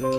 We're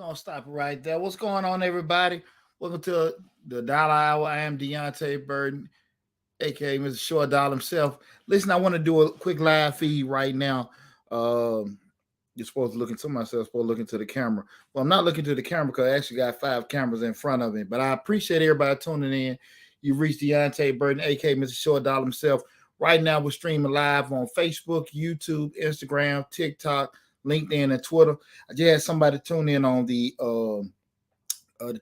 gonna stop it right there. What's going on, everybody? Welcome to the Dollar Hour. I am Deonte Burden, aka Mr. Short Dollar himself. Listen, I want to do a quick live feed right now. Um, you're supposed to look into myself, supposed to look into the camera. Well, I'm not looking to the camera because I actually got 5 cameras in front of me. But I appreciate everybody tuning in. You reached Deonte Burden, aka Mr. Short Dollar himself. Right now, we're streaming live on Facebook, YouTube, Instagram, TikTok, LinkedIn, and Twitter. I just had somebody tune in on the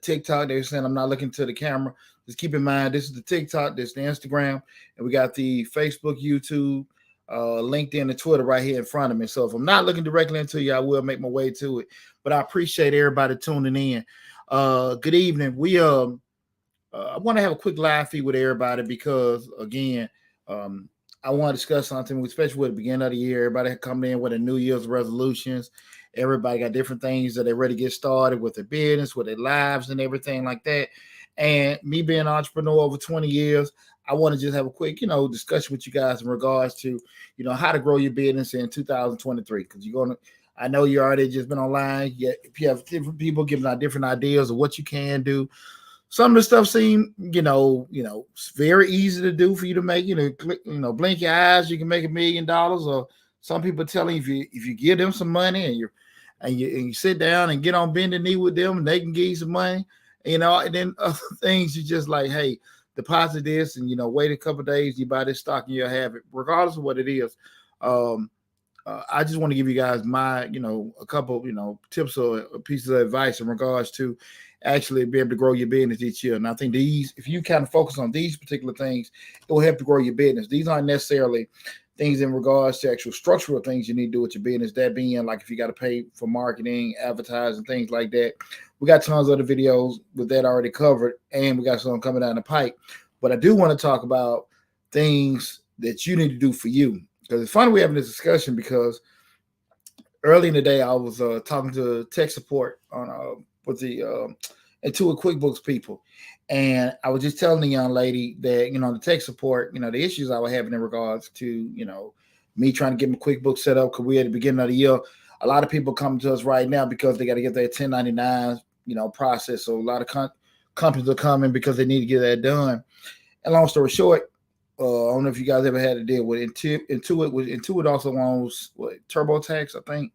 TikTok. They were saying I'm not looking to the camera. Just keep in mind, this is the TikTok, this is the Instagram, and we got the Facebook, YouTube, LinkedIn, and Twitter right here in front of me. So if I'm not looking directly into you, I will make my way to it. But I appreciate everybody tuning in. Good evening. I want to have a quick live feed with everybody because, again, I want to discuss something, especially with the beginning of the year. Everybody coming in with their New Year's resolutions. Everybody got different things that they're ready to get started with their business, with their lives, and everything like that. And me being an entrepreneur over 20 years, I want to just have a quick, discussion with you guys in regards to, how to grow your business in 2023. Because I know you already just been online. If you have different people giving out different ideas of what you can do. Some of the stuff seem, it's very easy to do for you to make, blink your eyes, you can make $1 million. Or some people telling you if you give them some money and you sit down and get on bending knee with them, and they can give you some money, and then other things you just like, hey, deposit this and wait a couple of days, you buy this stock and you'll have it, regardless of what it is. I just want to give you guys my, a couple, tips or pieces of advice in regards to actually be able to grow your business each year. And I think if you kind of focus on these particular things, it will help to grow your business. These aren't necessarily things in regards to actual structural things you need to do with your business. That being like if you got to pay for marketing, advertising, things like that. We got tons of other videos with that already covered, and we got some coming down the pipe. But I do want to talk about things that you need to do for you. Because it's funny we're having this discussion because early in the day I was talking to tech support on with the Intuit QuickBooks people, and I was just telling the young lady that the tech support, the issues I was having in regards to me trying to get my QuickBooks set up because we at the beginning of the year. A lot of people come to us right now because they got to get their 1099 process. So a lot of companies are coming because they need to get that done. And long story short, I don't know if you guys ever had to deal with Intuit. Intuit also owns TurboTax, I think.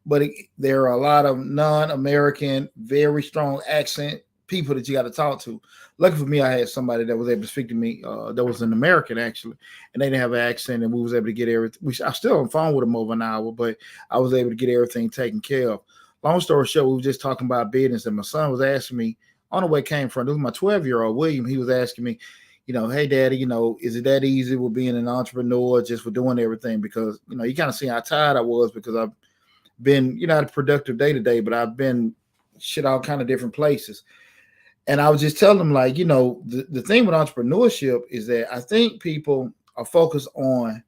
But there are a lot of non-American, very strong accent people that you got to talk to. Lucky for me, I had somebody that was able to speak to me that was an American actually, and they didn't have an accent, and we was able to get everything. I still on the phone with them over an hour, but I was able to get everything taken care of. long story short, we were just talking about business, and my son was asking me, I don't know where it came from. This was my 12-year-old William. He was asking me, hey, Daddy, is it that easy with being an entrepreneur, just for doing everything? Because, you kind of see how tired I was, because I've been, had a productive day to day, but I've been shit all kind of different places. And I was just telling them, like, the thing with entrepreneurship is that I think people are focused on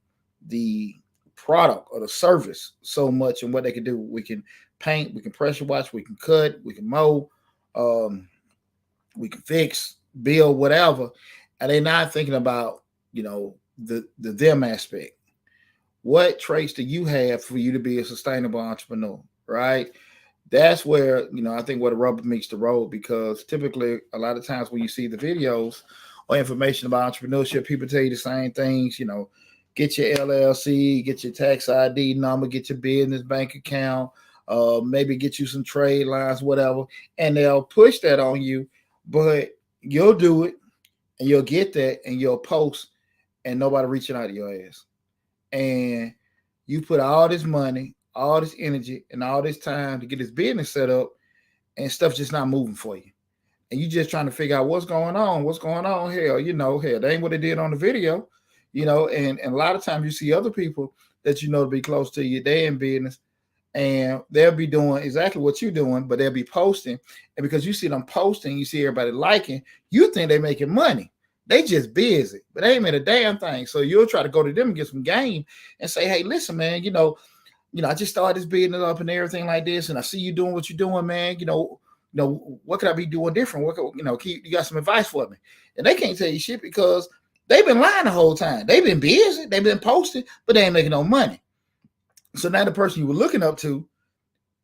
the product or the service so much, and what they can do. We can paint, we can pressure wash, we can cut, we can mow, we can fix, build, whatever. And they're not thinking about, the them aspect. What traits do you have for you to be a sustainable entrepreneur, right? That's where, I think, where the rubber meets the road, because typically a lot of times when you see the videos or information about entrepreneurship, people tell you the same things, get your LLC, get your tax ID number, get your business bank account, maybe get you some trade lines, whatever, and they'll push that on you, but you'll do it and you'll get that and you'll post and nobody reaching out to your ass. And you put all this money, all this energy, and all this time to get this business set up, and stuff just not moving for you. And you just trying to figure out what's going on. Hell, hell, that ain't what they did on the video, and a lot of times you see other people that to be close to you, they in business, and they'll be doing exactly what you're doing, but they'll be posting. And because you see them posting, you see everybody liking, you think they're making money. They just busy, but they ain't made a damn thing. So you'll try to go to them and get some game and say, hey, listen, man, I just started this business up and everything like this, and I see you doing what you're doing, man. What could I be doing different? You got some advice for me? And they can't tell you shit, because they've been lying the whole time. They've been busy, they've been posting, but they ain't making no money. So now the person you were looking up to,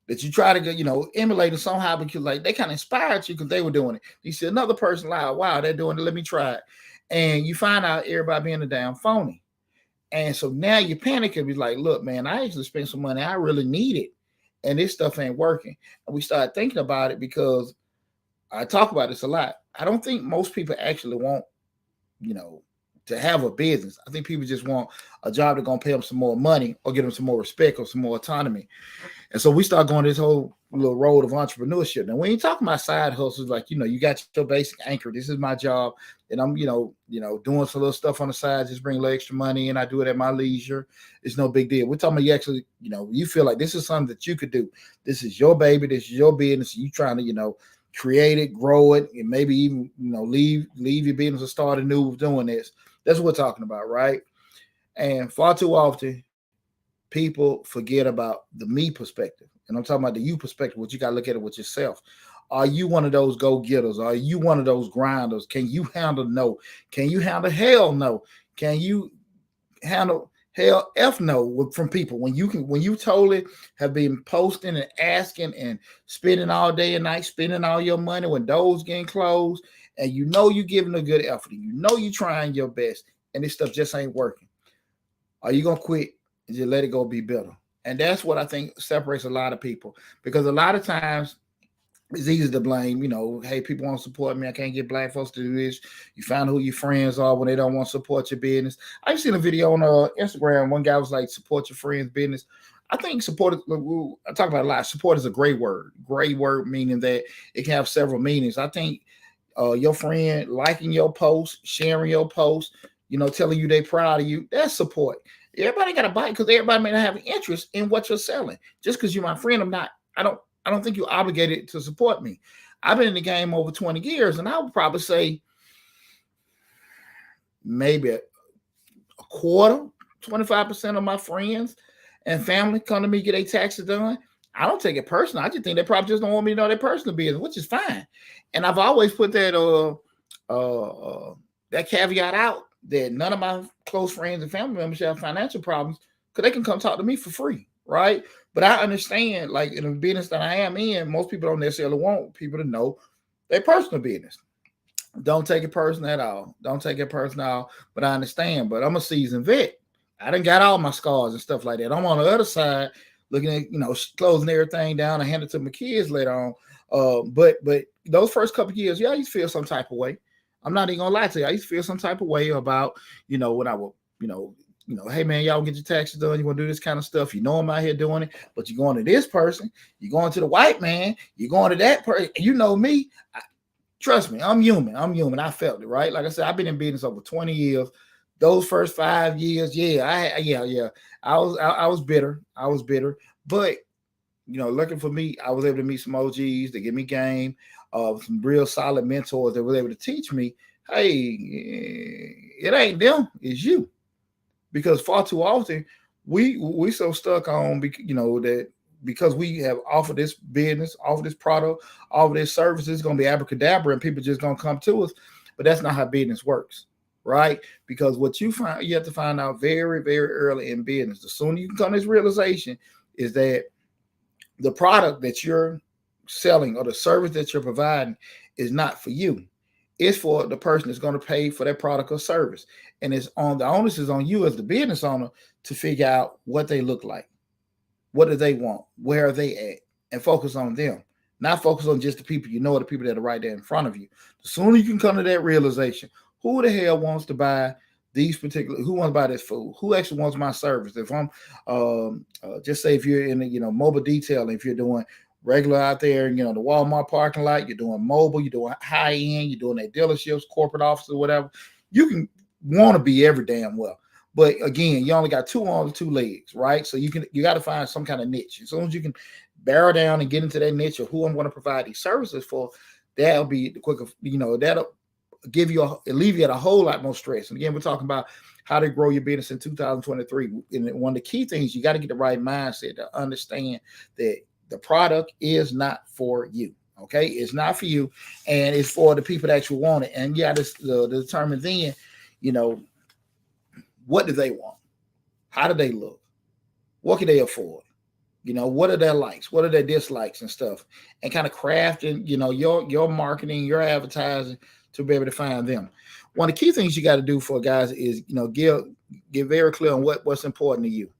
that you try to go, emulate it somehow, because like they kind of inspired you because they were doing it. You see another person like, wow, they're doing it, let me try it. And you find out everybody being a damn phony. And so now you panic and be like, look, man, I actually spent some money. I really need it. And this stuff ain't working. And we start thinking about it, because I talk about this a lot. I don't think most people actually want, to have a business. I think people just want a job that's going to pay them some more money or give them some more respect or some more autonomy. And so we start going this whole little road of entrepreneurship. Now, we ain't talking about side hustles, like, you got your basic anchor. This is my job. And I'm, doing some little stuff on the side, just bring a little extra money, and I do it at my leisure. It's no big deal. We're talking about you actually, you feel like this is something that you could do. This is your baby. This is your business. You trying to, create it, grow it, and maybe even, leave your business and start anew with doing this. That's what we're talking about, right? And far too often, people forget about the me perspective. And I'm talking about the you perspective, what you got to look at it with yourself. Are you one of those go-getters? Are you one of those grinders? Can you handle no? Can you handle hell no? Can you handle hell F no from people? When you totally have been posting and asking and spending all day and night, spending all your money when doors getting closed, and you're giving a good effort, and you're trying your best, and this stuff just ain't working. Are you gonna quit and just let it go be better? And that's what I think separates a lot of people, because a lot of times it's easy to blame, hey, people want to support me. I can't get black folks to do this. You find who your friends are when they don't want to support your business. I've seen a video on Instagram. One guy was like, support your friend's business. I think support, I talk about a lot. Support is a great word. Great word, meaning that it can have several meanings. I think your friend liking your post, sharing your post, telling you they're proud of you, that's support. Everybody got a bite, because everybody may not have an interest in what you're selling. Just because you're my friend, I don't think you're obligated to support me. I've been in the game over 20 years, and I would probably say maybe a quarter, 25% of my friends and family come to me, get their taxes done. I don't take it personal. I just think they probably just don't want me to know their personal business, which is fine. And I've always put that that caveat out, that none of my close friends and family members have financial problems, because they can come talk to me for free, right? But I understand, like, in the business that I am in, most people don't necessarily want people to know their personal business. Don't take it personal at all. Don't take it personal at all. But I understand. But I'm a seasoned vet. I done got all my scars and stuff like that. I'm on the other side looking at, closing everything down and hand it to my kids later on. But those first couple of years, yeah, I used to feel some type of way. I'm not even gonna lie to you. I used to feel some type of way about, when I would, hey man, y'all get your taxes done. You want to do this kind of stuff. You know I'm out here doing it, but you're going to this person, you're going to the white man, you're going to that person. You know me. Trust me, I'm human. I'm human. I felt it, right? Like I said, I've been in business over 20 years. Those first 5 years, I was bitter. I was bitter. But looking for me, I was able to meet some OGs that give me game, some real solid mentors that were able to teach me, hey, it ain't them, it's you. Because far too often we so stuck on that because we have offered this business, offered this product, offered this service, it's gonna be abracadabra and people just gonna come to us. But that's not how business works, right? Because what you have to find out very, very early in business. The sooner you can come to this realization is that the product that you're selling or the service that you're providing is not for you. It's for the person that's going to pay for that product or service. And it's on the onus is on you as the business owner to figure out what they look like. What do they want? Where are they at? And focus on them. Not focus on just the people or the people that are right there in front of you. The sooner you can come to that realization, who the hell wants to buy who wants to buy this food? Who actually wants my service? If I'm just say if you're in mobile detailing, if you're doing regular out there in the Walmart parking lot, you're doing mobile, you're doing high end, you're doing at dealerships, corporate offices, whatever, you can want to be every damn well. But again, you only got two arms, two legs, right? So you got to find some kind of niche. As soon as you can barrel down and get into that niche of who I'm going to provide these services for, that'll be the quicker, that'll alleviate a whole lot more stress. And again, we're talking about how to grow your business in 2023. And one of the key things, you got to get the right mindset to understand that the product is not for you. Okay, it's not for you, and it's for the people that actually want it. And you got to determine then, what do they want? How do they look? What can they afford? What are their likes? What are their dislikes and stuff? And kind of crafting, your marketing, your advertising to be able to find them. One of the key things you got to do for guys is, get very clear on what's important to you.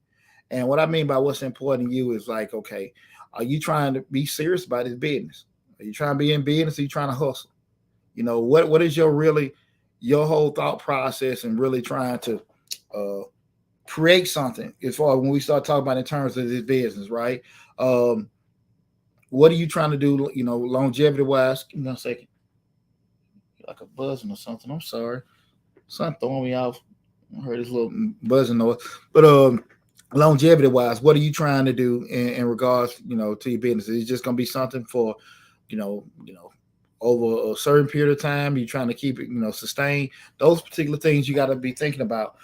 And what I mean by what's important to you is like, okay, are you trying to be serious about this business? Are you trying to be in business? Are you trying to hustle? What is your whole thought process and really trying to create something as far as when we start talking about in terms of this business, right? What are you trying to do, longevity wise? Give me 1 second. Like a buzzing or something. I'm sorry. Something throwing me off. I heard this little buzzing noise. But longevity wise, what are you trying to do in regards, to your business? Is it just gonna be something for, over a certain period of time? You're trying to keep it, sustain those particular things you got to be thinking about.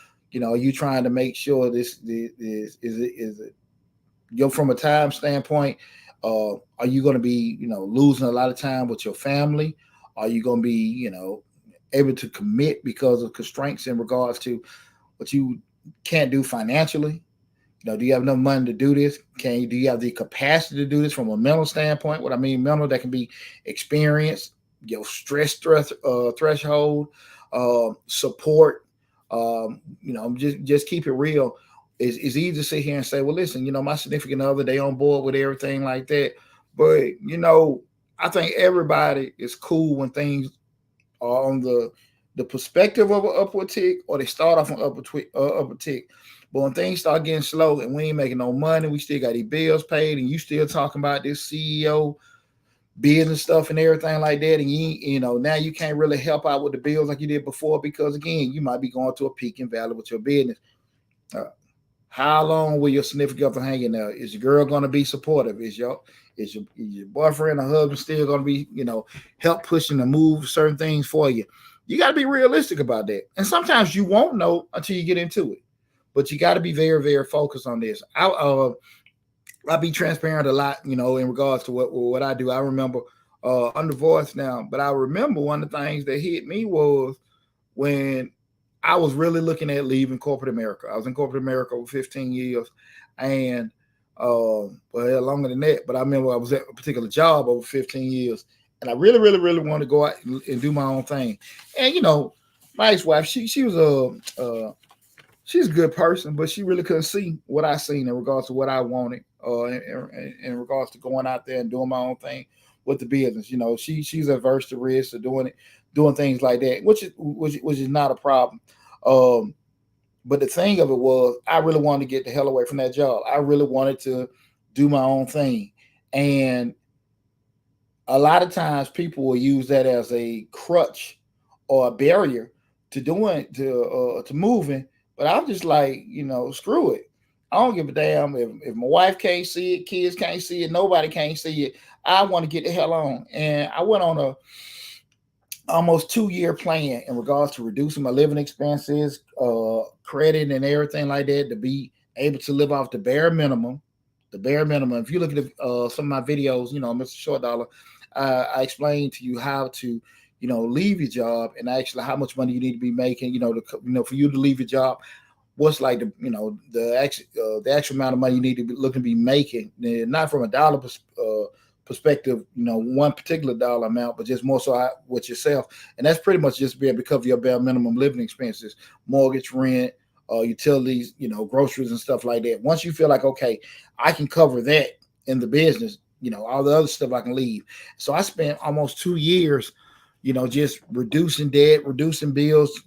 Are you trying to make sure this is it from a time standpoint? Are you going to be, losing a lot of time with your family? Are you going to be, able to commit because of constraints in regards to what you can't do financially? Do you have enough money to do this? Do you have the capacity to do this from a mental standpoint? What I mean, mental, that can be experience, your stress threshold, support. Just keep it real. It's easy to sit here and say, well, listen, my significant other, they on board with everything like that. But, I think everybody is cool when things are on the perspective of an upward tick, or they start off on upward tick. But when things start getting slow and we ain't making no money, we still got these bills paid, and you still talking about this CEO business stuff and everything like that, and now you can't really help out with the bills like you did before, because again, you might be going to a peak in value with your business. How long will your significant other hang in there? Is your girl going to be supportive? Is your boyfriend or husband still going to be, help pushing to move certain things for you? You got to be realistic about that. And sometimes you won't know until you get into it. But you got to be very, very focused on this. I'll be transparent a lot, in regards to what I do. I remember I'm divorced now, but I remember one of the things that hit me was when I was really looking at leaving corporate America. I was in corporate America over 15 years, and well, longer than that. But I remember I was at a particular job over 15 years, and I really, really, really wanted to go out and do my own thing. And my ex-wife, she was she's a good person, but she really couldn't see what I seen in regards to what I wanted, in regards to going out there and doing my own thing with the business. She's averse to risk or doing things like that, which is not a problem. But the thing of it was, I really wanted to get the hell away from that job. I really wanted to do my own thing. And a lot of times people will use that as a crutch or a barrier to doing to moving. But I'm just like, screw it. I don't give a damn if my wife can't see it, kids can't see it, nobody can't see it. I want to get the hell on. And I went on a almost 2-year plan in regards to reducing my living expenses, credit, and everything like that, to be able to live off the bare minimum. The bare minimum. If you look at some of my videos, Mr. Short Dollar, I explained to you how to, leave your job and actually how much money you need to be making, for you to leave your job. What's like the actual amount of money you need to be looking to be making, not from a dollar perspective, one particular dollar amount, but just more so with yourself. And that's pretty much just being because of your bare minimum living expenses, mortgage, rent, utilities, groceries and stuff like that. Once you feel like, okay, I can cover that in the business, all the other stuff I can leave. So I spent almost 2 years, just reducing debt, reducing bills,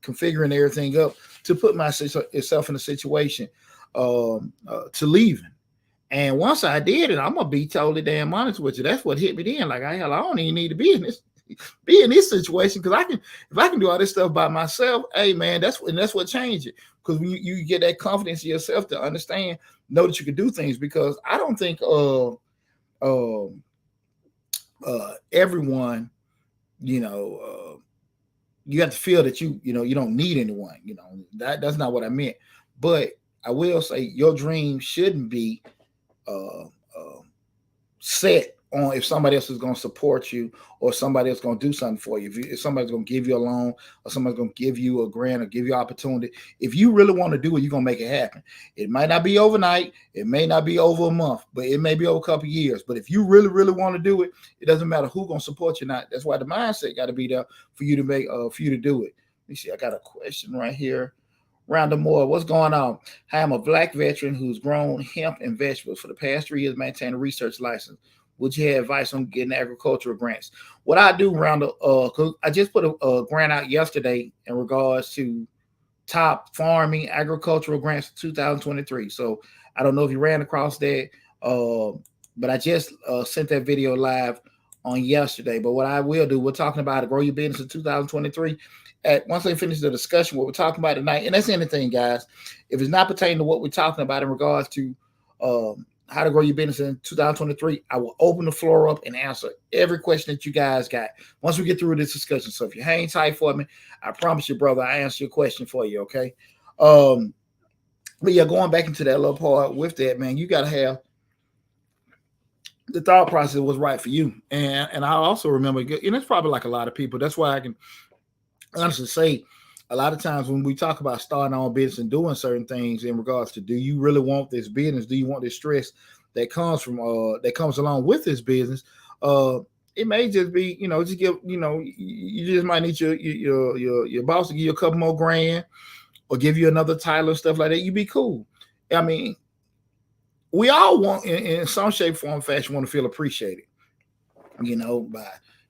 configuring everything up to put myself in a situation to leaving. And once I did it, I'm gonna be totally damn honest with you. That's what hit me then. Like, I don't even need to be in this situation, because if I can do all this stuff by myself, hey man, that's what changed it. Because when you get that confidence in yourself to understand, know that you can do things. Because I don't think everyone, you have to feel that you don't need anyone. That's not what I meant. But I will say your dream shouldn't be set on if somebody else is going to support you, or somebody else going to do something for you. If somebody's going to give you a loan, or somebody's going to give you a grant or give you opportunity, if you really want to do it, you're going to make it happen. It might not be overnight. It may not be over a month, but it may be over a couple of years. But if you really, really want to do it, it doesn't matter who's going to support you or not. That's why the mindset got to be there for you to do it. Let me see. I got a question right here. Rhonda Moore, what's going on? Hi, I'm a Black veteran who's grown hemp and vegetables for the past 3 years, maintained a research license. Would you have advice on getting agricultural grants? What I do, Rhonda, because I just put a grant out yesterday in regards to top farming agricultural grants for 2023. So I don't know if you ran across that, but I just sent that video live on yesterday. But what I will do, we're talking about how to grow your business in 2023. Once I finish the discussion, what we're talking about tonight, and that's anything, guys. If it's not pertaining to what we're talking about in regards to how to grow your business in 2023, I will open the floor up and answer every question that you guys got once we get through this discussion. So if you hang tight for me, I promise you, brother, I answer your question for you, okay? But yeah, going back into that little part with that, man, you got to have the thought process was right for you. And I also remember, and it's probably like a lot of people. That's why I can honestly say, a lot of times when we talk about starting our own business and doing certain things in regards to, do you really want this business? Do you want this stress that comes along with this business? It may just be, just give, you just might need your boss to give you a couple more grand or give you another title and stuff like that. You'd be cool. I mean, we all want, in some shape, form, fashion, want to feel appreciated, by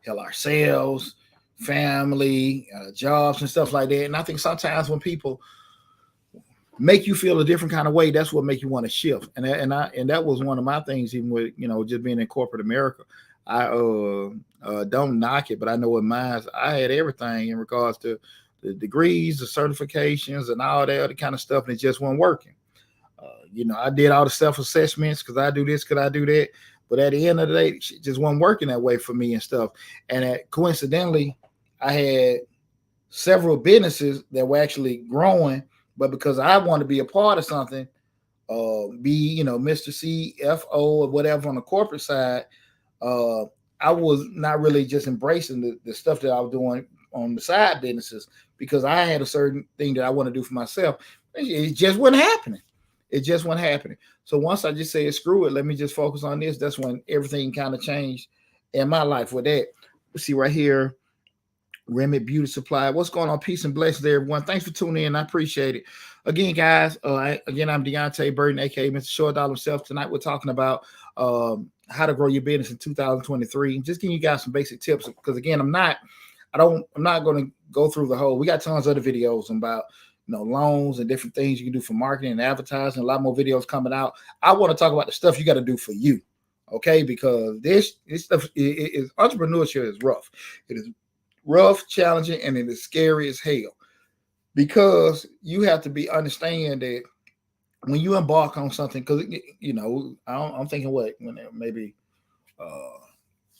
ourselves, family, jobs and stuff like that. And I think sometimes when people make you feel a different kind of way, that's what make you want to shift. And that was one of my things, even with just being in corporate America. I don't knock it, but I know in mine, I had everything in regards to the degrees, the certifications, and all that other kind of stuff, and it just wasn't working. I did all the self-assessments because I do this, because I do that. But at the end of the day, it just wasn't working that way for me and stuff. And coincidentally, I had several businesses that were actually growing, but because I wanted to be a part of something, be, Mr. CFO or whatever on the corporate side, I was not really just embracing the stuff that I was doing on the side businesses, because I had a certain thing that I want to do for myself. It just wasn't happening. So once I just said, screw it, let me just focus on this, that's when everything kind of changed in my life with that. Let's see right here. Remit Beauty Supply. What's going on? Peace and blessings, everyone. Thanks for tuning in. I appreciate it. Again, guys, I'm Deonte Burden, aka Mr. Short Dollar himself. Tonight we're talking about how to grow your business in 2023. Just giving you guys some basic tips, because again, I'm not going to go through the whole. We got tons of other videos about loans and different things you can do for marketing and advertising. A lot more videos coming out. I want to talk about the stuff you got to do for you, okay? Because this stuff is entrepreneurship is rough. It is rough, challenging, and it is scary as hell because you have to understand that when you embark on something, because I'm thinking when maybe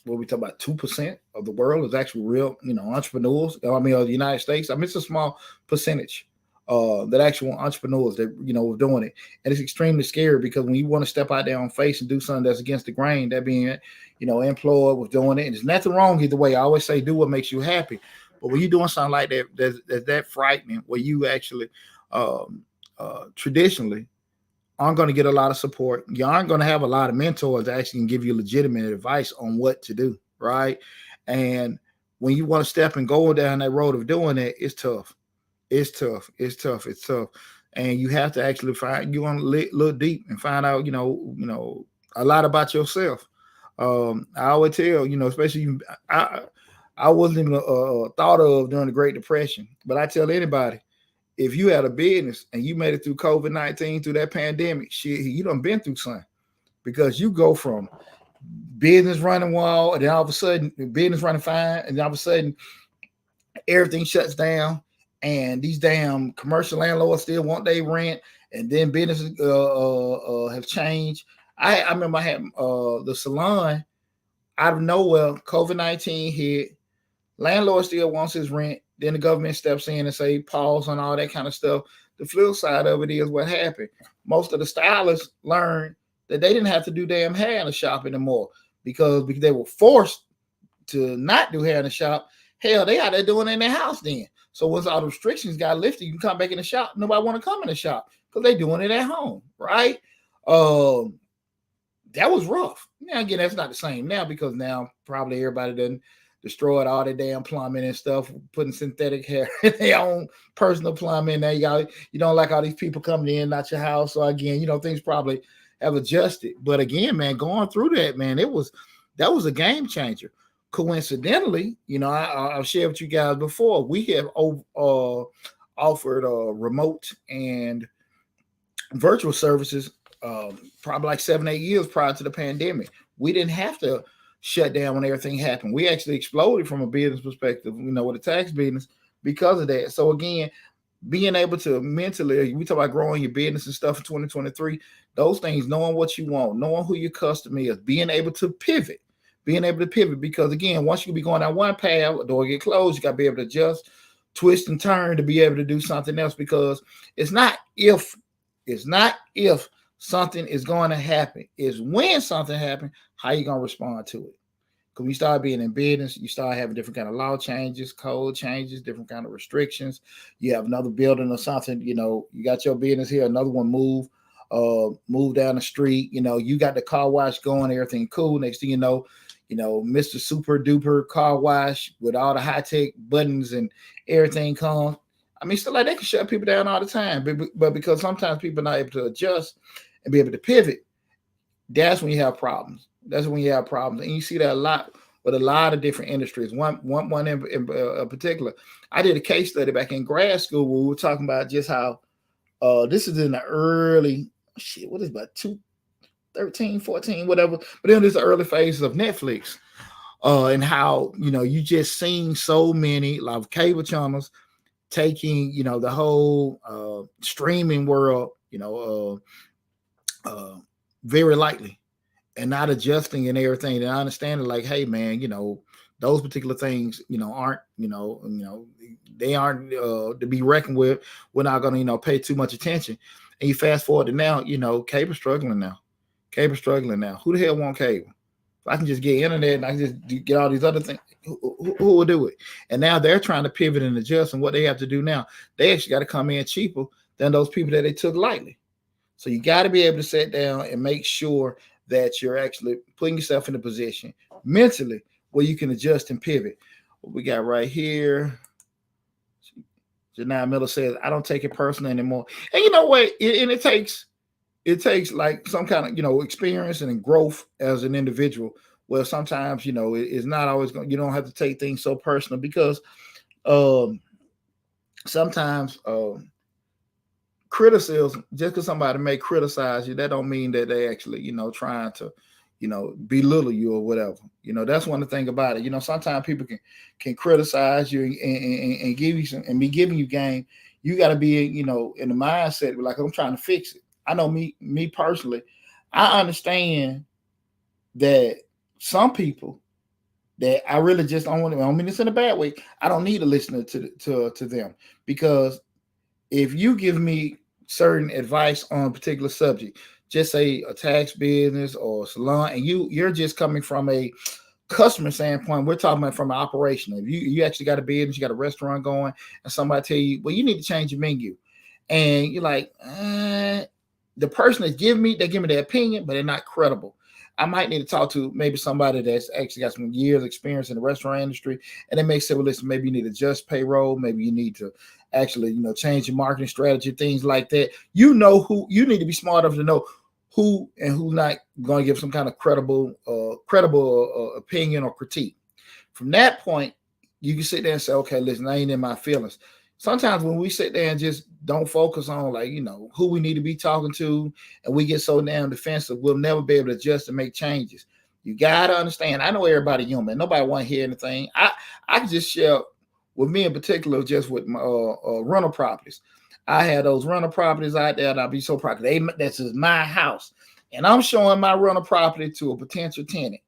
what we talk about 2% of the world is actually real, entrepreneurs. I mean, of the United States. I mean, it's a small percentage that actual entrepreneurs that are doing it, and it's extremely scary because when you want to step out there on face and do something that's against the grain, that being, employed with doing it, and there's nothing wrong either way. I always say do what makes you happy, but when you're doing something like that, that's that frightening, where you actually traditionally aren't going to get a lot of support. You aren't going to have a lot of mentors that actually can give you legitimate advice on what to do, right? And when you want to step and go down that road of doing it, it's tough. It's tough. It's tough. It's tough. And you have to actually you want to look deep and find out, a lot about yourself. I always tell, especially I wasn't even thought of during the Great Depression, but I tell anybody, if you had a business and you made it through COVID-19, through that pandemic, shit, you done been through something, because you go from business running wild, and then all of a sudden business running fine, and then all of a sudden everything shuts down, and these damn commercial landlords still want their rent, and then businesses have changed. I remember I had the salon out of nowhere. COVID-19 hit. Landlord still wants his rent. Then the government steps in and say pause on all that kind of stuff. The flip side of it is what happened. Most of the stylists learned that they didn't have to do damn hair in the shop anymore because they were forced to not do hair in the shop. Hell, they out there doing it in their house then. So once all the restrictions got lifted, you can come back in the shop. Nobody want to come in the shop because they doing it at home, right? That was rough. Now again, that's not the same now because now probably everybody done destroyed all their damn plumbing and stuff, putting synthetic hair in their own personal plumbing. Now you don't like all these people coming in, not your house. So again, things probably have adjusted. But again, man, going through that, man, that was a game changer. Coincidentally, I've shared with you guys before, we have offered remote and virtual services probably like 7-8 years prior to the pandemic. We didn't have to shut down when everything happened. We actually exploded from a business perspective, with a tax business because of that. So again, being able to mentally, we talk about growing your business and stuff in 2023, those things, knowing what you want, knowing who your customer is, being able to pivot, because again, once you be going down one path, a door get closed, you got to be able to adjust, twist and turn to be able to do something else, because it's not if something is going to happen. It's when something happens, how you going to respond to it. Because when you start being in business, you start having different kind of law changes, code changes, different kind of restrictions. You have another building or something, you got your business here, another one move down the street, you got the car wash going, everything cool. Next thing you know, Mr. Super Duper car wash with all the high-tech buttons and everything comes. I mean, still like they can shut people down all the time, but because sometimes people are not able to adjust and be able to pivot, that's when you have problems. And you see that a lot with a lot of different industries. One in particular, I did a case study back in grad school where we were talking about just how this is in the early what is it, about 2013, 14, whatever. But then there's the early phases of Netflix, and how you just seen so many like cable channels taking the whole streaming world very lightly and not adjusting and everything. And I understand it like, hey man, those particular things aren't they aren't to be reckoned with. We're not going to pay too much attention. And you fast forward to now, cable's struggling now. Who the hell want cable? If I can just get internet and I can just get all these other things, who will do it? And now they're trying to pivot and adjust, and what they have to do now, they actually got to come in cheaper than those people that they took lightly. So you got to be able to sit down and make sure that you're actually putting yourself in a position mentally where you can adjust and pivot. What we got right here, Janai Miller says, I don't take it personal anymore. And you know what? It takes like some kind of, experience and growth as an individual. Well, sometimes, it's not always going, you don't have to take things so personal because sometimes criticism, just because somebody may criticize you, that don't mean that they actually, trying to, belittle you or whatever. That's one of the thing about it. Sometimes people can criticize you and give you some and be giving you game. You got to be, in the mindset like I'm trying to fix it. I know me personally, I understand that some people that I really just don't want to. I don't mean this in a bad way. I don't need to listen to them, because if you give me certain advice on a particular subject, just say a tax business or a salon, and you're just coming from a customer standpoint, we're talking about from an operational. If you actually got a business, you got a restaurant going, and somebody tell you, well, you need to change your menu, and you're like, the person that they give me their opinion, but they're not credible. I might need to talk to maybe somebody that's actually got some years experience in the restaurant industry, and they may say, well, listen, maybe you need to adjust payroll, maybe you need to actually, change your marketing strategy, things like that. Who you need to be smart enough to know who and who's not going to give some kind of credible opinion or critique. From that point, you can sit there and say, okay, listen, I ain't in my feelings. Sometimes when we sit there and just don't focus on, like, who we need to be talking to, and we get so damn defensive, we'll never be able to adjust and make changes. You got to understand, I know everybody human. Nobody want to hear anything. I can just share with me in particular, just with my rental properties. I had those rental properties out there, and I'd be so proud. This is my house, and I'm showing my rental property to a potential tenant.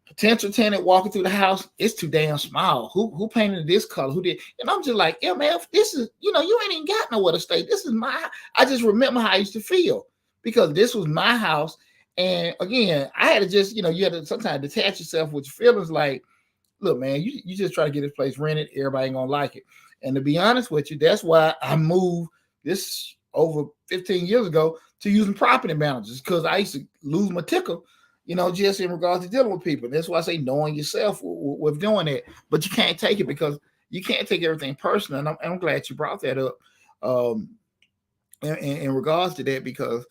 Potential tenant walking through the house, it's too damn small. Who painted this color? Who did? And I'm just like, MF, this is, you ain't even got nowhere to stay. This is I just remember how I used to feel, because this was my house. And again, I had to just, you had to sometimes detach yourself with your feelings. Like, look, man, you just try to get this place rented. Everybody ain't gonna like it. And to be honest with you, that's why I moved this over 15 years ago to using property managers, because I used to lose my tickle, just in regards to dealing with people. That's why I say knowing yourself with doing it. But you can't take it, because you can't take everything personal. And I'm glad you brought that up in regards to that, because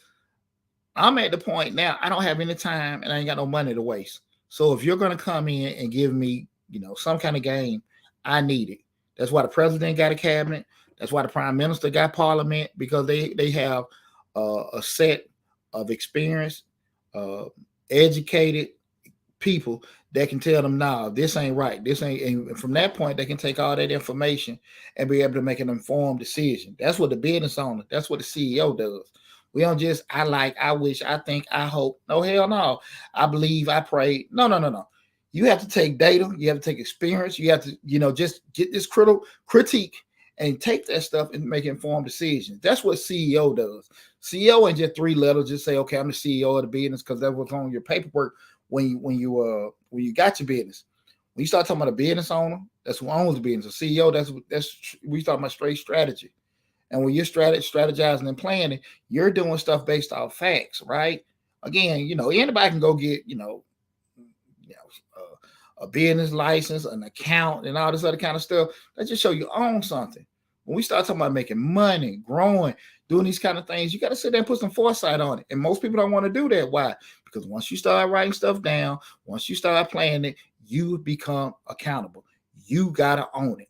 I'm at the point now, I don't have any time and I ain't got no money to waste. So if you're going to come in and give me, some kind of game, I need it. That's why the president got a cabinet. That's why the prime minister got parliament, because they have a set of experience, educated people that can tell them, nah, this ain't right. This ain't. And from that point, they can take all that information and be able to make an informed decision. That's what the business owner, that's what the CEO does. We don't just, I wish, I think, I hope. No, hell no. I believe, I pray. No. You have to take data. You have to take experience. You have to, just get this critique and take that stuff and make informed decisions. That's what CEO does. CEO ain't just three letters. Just say, okay, I'm the CEO of the business, because that's what's on your paperwork when you got your business. When you start talking about a business owner, that's who owns the business. A CEO, that's we talking about straight strategy. And when you're strategizing and planning, you're doing stuff based off facts, right? Again, anybody can go get, a business license, an account, and all this other kind of stuff. That just show you own something. When we start talking about making money, growing, doing these kind of things, you got to sit there and put some foresight on it. And most people don't want to do that. Why? Because once you start writing stuff down, once you start planning it, you become accountable. You got to own it.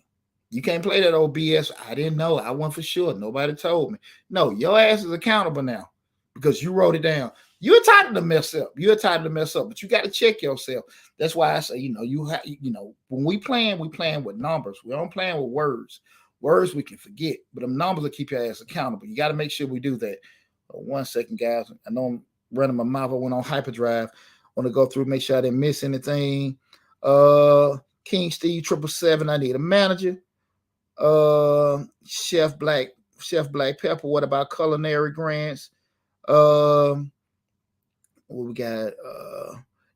You can't play that old BS. I didn't know. I wasn't for sure. Nobody told me. No, your ass is accountable now, because you wrote it down. You're entitled to mess up. But you got to check yourself. That's why I say, when we plan with numbers. We don't plan with words. Words we can forget, but them numbers will keep your ass accountable. You got to make sure we do that. 1 second, guys. I know I'm running my mouth. I went on hyperdrive. I want to go through, make sure I didn't miss anything. King Steve 777. I need a manager. Chef Black Pepper. What about culinary grants? What we got?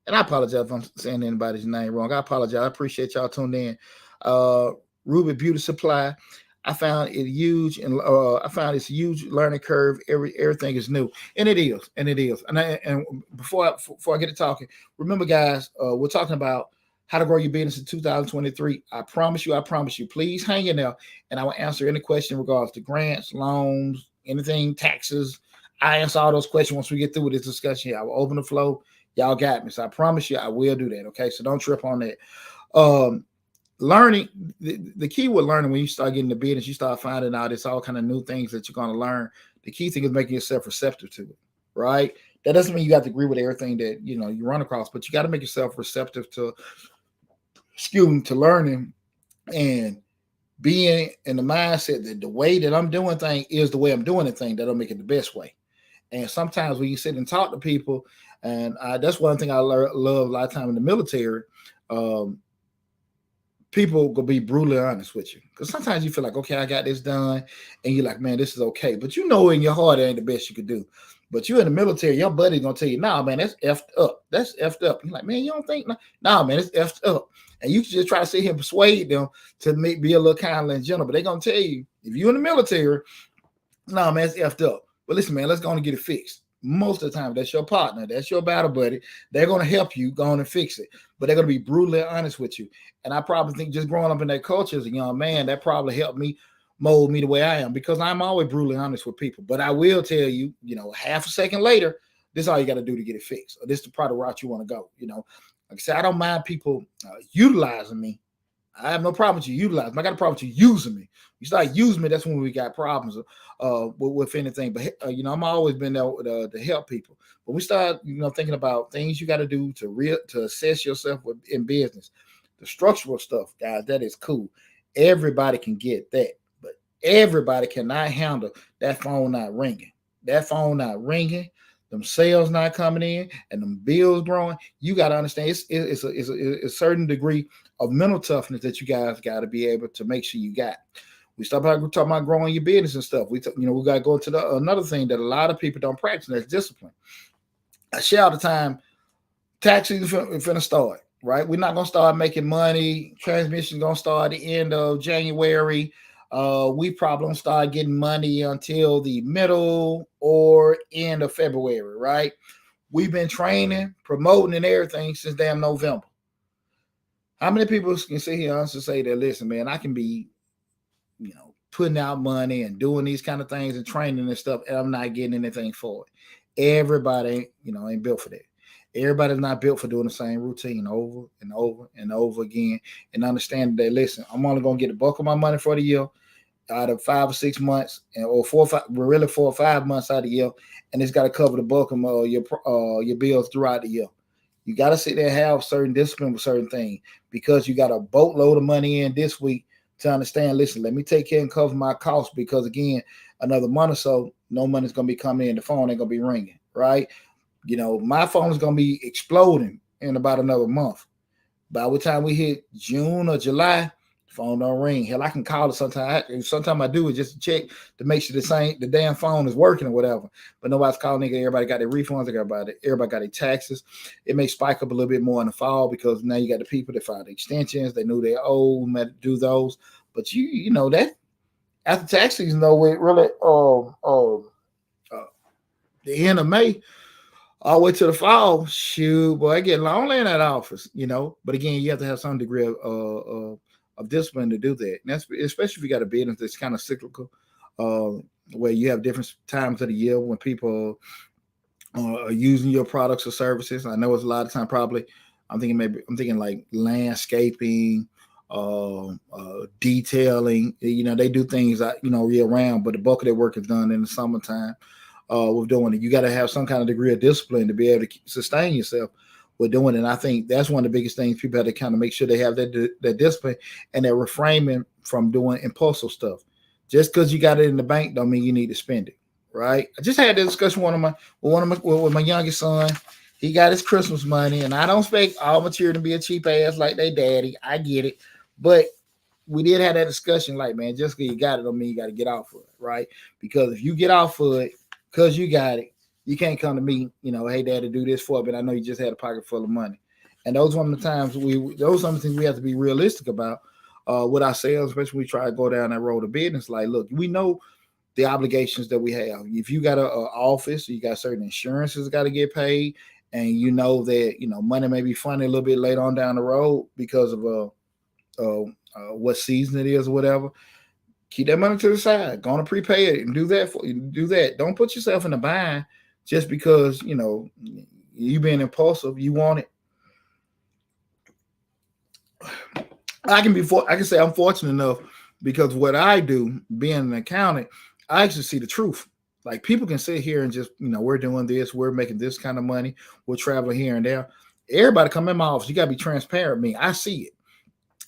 And I apologize if I'm saying anybody's name wrong. I apologize. I appreciate y'all tuning in. Ruby Beauty Supply. I found it huge, and I found this huge learning curve. Everything is new, and it is. And before I get to talking, remember, guys, we're talking about how to grow your business in 2023. I promise you. Please hang in there, and I will answer any question in regards to grants, loans, anything, taxes. I answer all those questions once we get through with this discussion here. I will open the flow. Y'all got me. So I promise you I will do that. Okay. So don't trip on that. learning, the key with learning, when you start getting the business, you start finding out it's all kind of new things that you're going to learn. The key thing is making yourself receptive to it, right? That doesn't mean you got to agree with everything that you run across, but you got to make yourself receptive to, excuse me, to learning, and being in the mindset that the way that I'm doing things is the way I'm doing the thing, that'll make it the best way. And sometimes when you sit and talk to people, and that's one thing I love a lot of time in the military. Um, People will be brutally honest with you, because sometimes you feel like, okay, I got this done, and you're like, man, this is okay, but in your heart it ain't the best you could do. But you in the military, your buddy's gonna tell you, nah, man, that's effed up. That's effed up. You're like, man, you don't think? Nah, man, it's effed up. And you just try to sit here and persuade them to be a little kind and gentle, but they're gonna tell you, if you're in the military, nah, man, it's effed up. But listen, man, let's go and get it fixed. Most of the time, that's your partner, that's your battle buddy. They're going to help you go on and fix it, but they're going to be brutally honest with you. And I probably think just growing up in that culture as a young man, that probably helped me mold me the way I am, because I'm always brutally honest with people. But I will tell you, half a second later, this is all you got to do to get it fixed, or this is the part of route you want to go. Like I said, I don't mind people utilizing me. I have no problem with you utilizing me. I got a problem with you using me. You start using me, that's when we got problems with anything. But I'm always been there to help people. But we start thinking about things you got to do to assess yourself in business. The structural stuff, guys, that is cool. Everybody can get that, but everybody cannot handle that phone not ringing. That phone not ringing, them sales not coming in, and them bills growing. You got to understand it's a certain degree of mental toughness that you guys got to be able to make sure you got. We talking about growing your business and stuff. We got to go to another thing that a lot of people don't practice, and that's discipline. I share all the time, tax season finna start, right? We're not gonna start making money. Transmission gonna start at the end of January. We probably don't start getting money until the middle or end of February, right? We've been training, promoting, and everything since damn November. How many people can sit here and honestly say that, listen, man, I can be, putting out money and doing these kind of things and training and stuff, and I'm not getting anything for it? Everybody, ain't built for that. Everybody's not built for doing the same routine over and over and over again, and understanding that, listen, I'm only going to get the bulk of my money for the year out of 5 or 6 months, or 4 or 5, really 4 or 5 months out of the year, and it's got to cover the bulk of your bills throughout the year. You got to sit there and have certain discipline with certain things, because you got a boatload of money in this week to understand, listen, let me take care and cover my costs, because again, another month or so, no money's going to be coming in. The phone ain't going to be ringing, right? My phone is going to be exploding in about another month. By the time we hit June or July, the phone don't ring. Hell, I can call it sometimes. Sometimes I do it just to check to make sure the damn phone is working or whatever. But nobody's calling. Everybody got their refunds. Everybody got their taxes. It may spike up a little bit more in the fall, because now you got the people that filed the extensions. They knew they owed, had to do those. But you know that after tax season, though, it really the end of May all the way to the fall, shoot, boy, I get lonely in that office, But again, you have to have some degree of discipline to do that. And that's especially if you got a business that's kind of cyclical, where you have different times of the year when people are using your products or services. I know it's a lot of time. Probably, I'm thinking like landscaping, detailing. They do things year round, but the bulk of their work is done in the summertime. With doing it, you got to have some kind of degree of discipline to be able to sustain yourself with doing it. And I think that's one of the biggest things. People have to kind of make sure they have that discipline, and they're refraining from doing impulsive stuff. Just because you got it in the bank don't mean you need to spend it, right? I just had this discussion with my youngest son. He got his Christmas money, and I don't expect all my children to be a cheap ass like they daddy. I get it, but we did have that discussion. Like, man, just because you got it don't mean you got to get off of it, right? Because if you get off of it because you got it, you can't come to me, hey, daddy, do this for me. But I know you just had a pocket full of money. And those are one of the times those are the things we have to be realistic about with ourselves, especially when we try to go down that road of business. Like, look, we know the obligations that we have. If you got an office, you got certain insurances got to get paid, and that money may be funny a little bit later on down the road because of what season it is or whatever. Keep that money to the side. Go on to prepay it and do that. Don't put yourself in a bind just because you being impulsive. You want it. I can say I'm fortunate enough because what I do, being an accountant, I actually see the truth. Like people can sit here and just, we're doing this, we're making this kind of money, we're traveling here and there. Everybody come in my office, you gotta be transparent with me. I see it.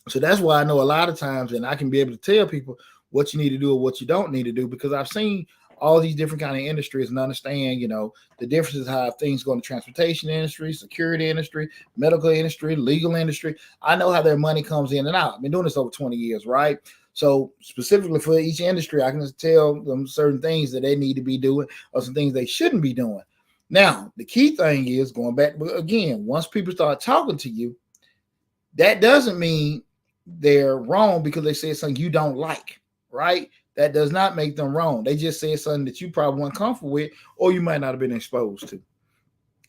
So that's why I know a lot of times, and I can be able to tell people what you need to do or what you don't need to do because I've seen all these different kind of industries and understand, the differences how things go in the transportation industry, security industry, medical industry, legal industry. I know how their money comes in and out. I've been doing this over 20 years, right? So specifically for each industry, I can just tell them certain things that they need to be doing or some things they shouldn't be doing. Now, the key thing is going back again, once people start talking to you, that doesn't mean they're wrong because they said something you don't like, right? That does not make them wrong. They just said something that you probably weren't comfortable with or you might not have been exposed to.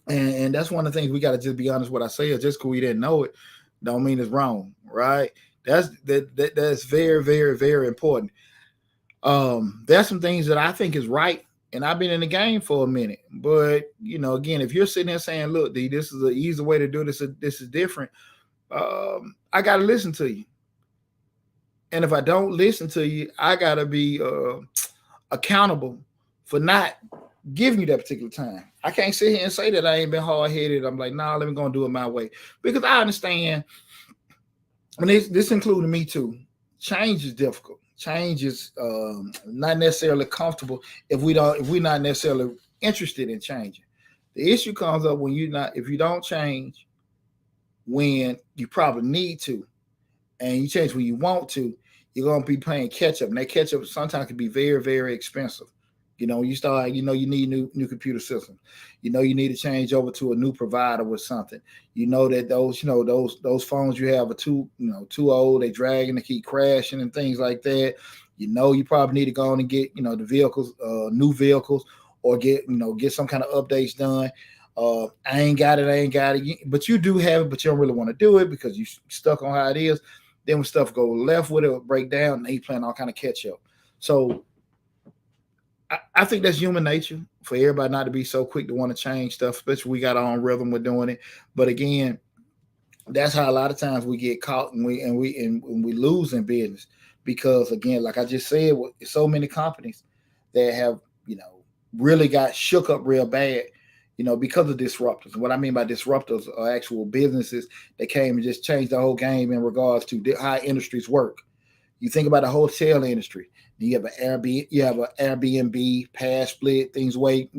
And that's one of the things we got to just be honest. What I say is just because we didn't know it, don't mean it's wrong, right? That's very, very, very important. There's some things that I think is right, and I've been in the game for a minute. But again, if you're sitting there saying, "Look, D, this is an easy way to do this. This is different," I got to listen to you. And if I don't listen to you, I got to be accountable for not giving you that particular time. I can't sit here and say that I ain't been hard headed. I'm like, nah, let me go and do it my way because I understand. And this included me too. Change is difficult. Change is not necessarily comfortable if we're not necessarily interested in changing. The issue comes up when if you don't change when you probably need to, and you change when you want to, you're gonna be playing catch up. And that catch up sometimes can be very, very expensive. You start, you need new computer systems. You need to change over to a new provider with something. That those phones you have are too old. They dragging, they keep crashing and things like that. You probably need to go on and get the vehicles, new vehicles, or get some kind of updates done. I ain't got it, but you do have it, but you don't really want to do it because you stuck on how it is. Then when stuff go left with it or break down, and he playing all kind of catch up. So I think that's human nature for everybody not to be so quick to want to change stuff, especially we got our own rhythm with doing it. But again, that's how a lot of times we get caught and we lose in business because again, like I just said, with so many companies that have really got shook up real bad, because of disruptors. And what I mean by disruptors are actual businesses that came and just changed the whole game in regards to how industries work. You think about the hotel industry. You have an Airbnb, pass split, things wait,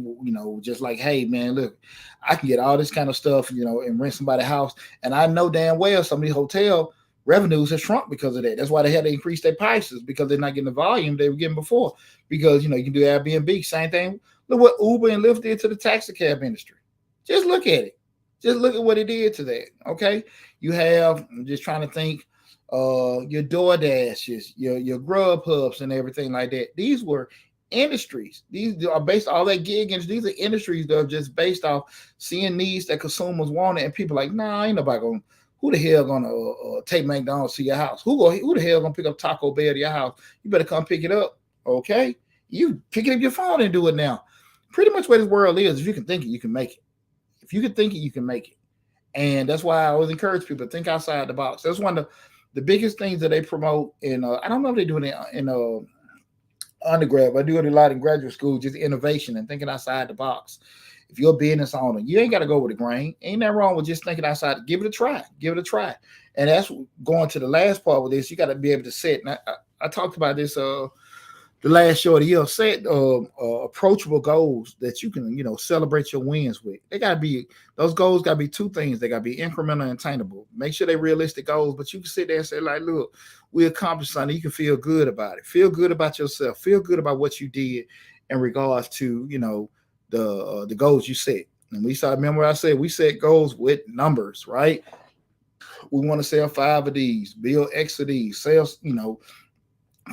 just like, hey man, look, I can get all this kind of stuff, and rent somebody's house. And I know damn well some of these hotel revenues have shrunk because of that. That's why they had to increase their prices because they're not getting the volume they were getting before. Because you can do Airbnb, same thing. Look what Uber and Lyft did to the taxi cab industry. Just look at it. Just look at what it did to that. Okay. You have, I'm just trying to think, your DoorDashes, your Grubhubs and everything like that. These were industries. These are based all that gig industry. These are industries that are just based off seeing needs that consumers wanted, and people like, nah, ain't nobody gonna. Who the hell gonna take McDonald's to your house? Who the hell gonna pick up Taco Bell to your house? You better come pick it up. Okay, you pick it up your phone and do it now. Pretty much where this world is. If you can think it, you can make it. If you can think it, you can make it. And that's why I always encourage people to think outside the box. That's one of the biggest things that they promote in I don't know if they do it in undergrad, but I do it a lot in graduate school, just innovation and thinking outside the box. If you're a business owner, you ain't got to go with the grain. Ain't nothing wrong with just thinking outside. Give it a try. Give it a try. And that's going to the last part with this. You got to be able to set. And I talked about this the last show of the year. Set approachable goals that you can celebrate your wins with. They got to be those goals. Got to be two things. They got to be incremental and attainable. Make sure they're realistic goals, but you can sit there and say like, look, we accomplished something. You can feel good about it. Feel good about yourself. Feel good about what you did in regards to the goals you set. And remember I said we set goals with numbers, right? We want to sell 5 of these, build X of these, sales,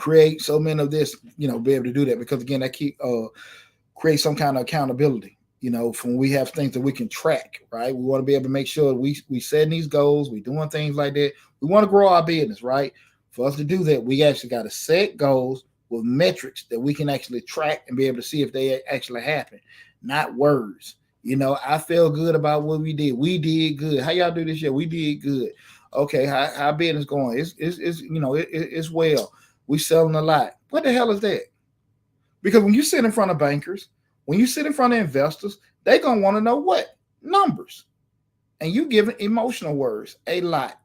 create so many of this, be able to do that because again, that create some kind of accountability, from we have things that we can track, right? We want to be able to make sure we setting these goals, we doing things like that. We want to grow our business, right? For us to do that, we actually got to set goals with metrics that we can actually track and be able to see if they actually happen, not words. I feel good about what we did. We did good. How y'all do this year? We did good. Okay, how business going? It's it's well. We selling a lot. What the hell is that? Because when you sit in front of bankers, when you sit in front of investors, they gonna want to know what numbers, and you giving emotional words a lot.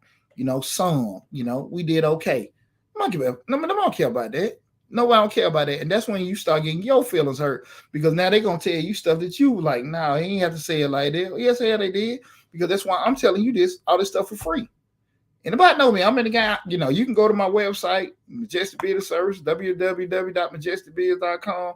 Some. We did okay. I don't care about that. No, I don't care about that. And that's when you start getting your feelings hurt because now they're gonna tell you stuff that you like. No, he ain't have to say it like that. Yes, yeah, they did. Because that's why I'm telling you all this stuff for free. Anybody know me? I'm in the guy. You can go to my website, Majestic Business Service, www.majesticbiz.com.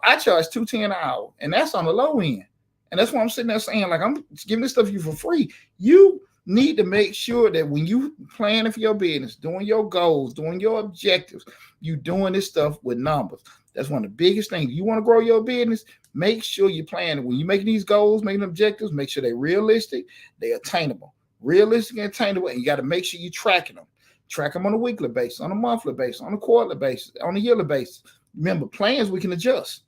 I charge $210 an hour, and that's on the low end. And that's what I'm sitting there saying, like, I'm giving this stuff to you for free. You need to make sure that when you planning for your business, doing your goals, doing your objectives, you doing this stuff with numbers. That's one of the biggest things. You want to grow your business, make sure you plan. When you're making these goals, making objectives, make sure they're realistic, they're attainable. Realistic and attainable, and you got to make sure you're tracking them. Track them on a weekly basis, on a monthly basis, on a quarterly basis, on a yearly basis. Remember, plans we can adjust.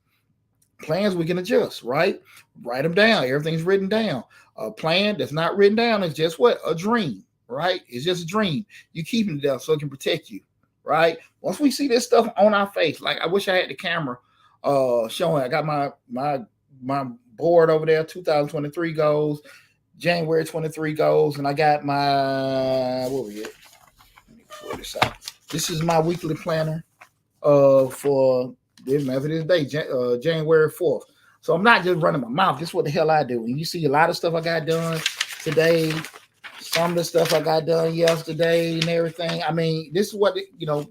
Plans we can adjust, right? Write them down. Everything's written down. A plan that's not written down is just what? A dream, right? It's just a dream. You keeping it down so it can protect you, right? Once we see this stuff on our face, like I wish I had the camera showing. I got my board over there, 2023 goals. January 23 goals, and I got my what we get? Let me pull this out. This is my weekly planner for this day, January 4th. So I'm not just running my mouth. This is what the hell I do. And you see a lot of stuff I got done today, some of the stuff I got done yesterday and everything. I mean, this is what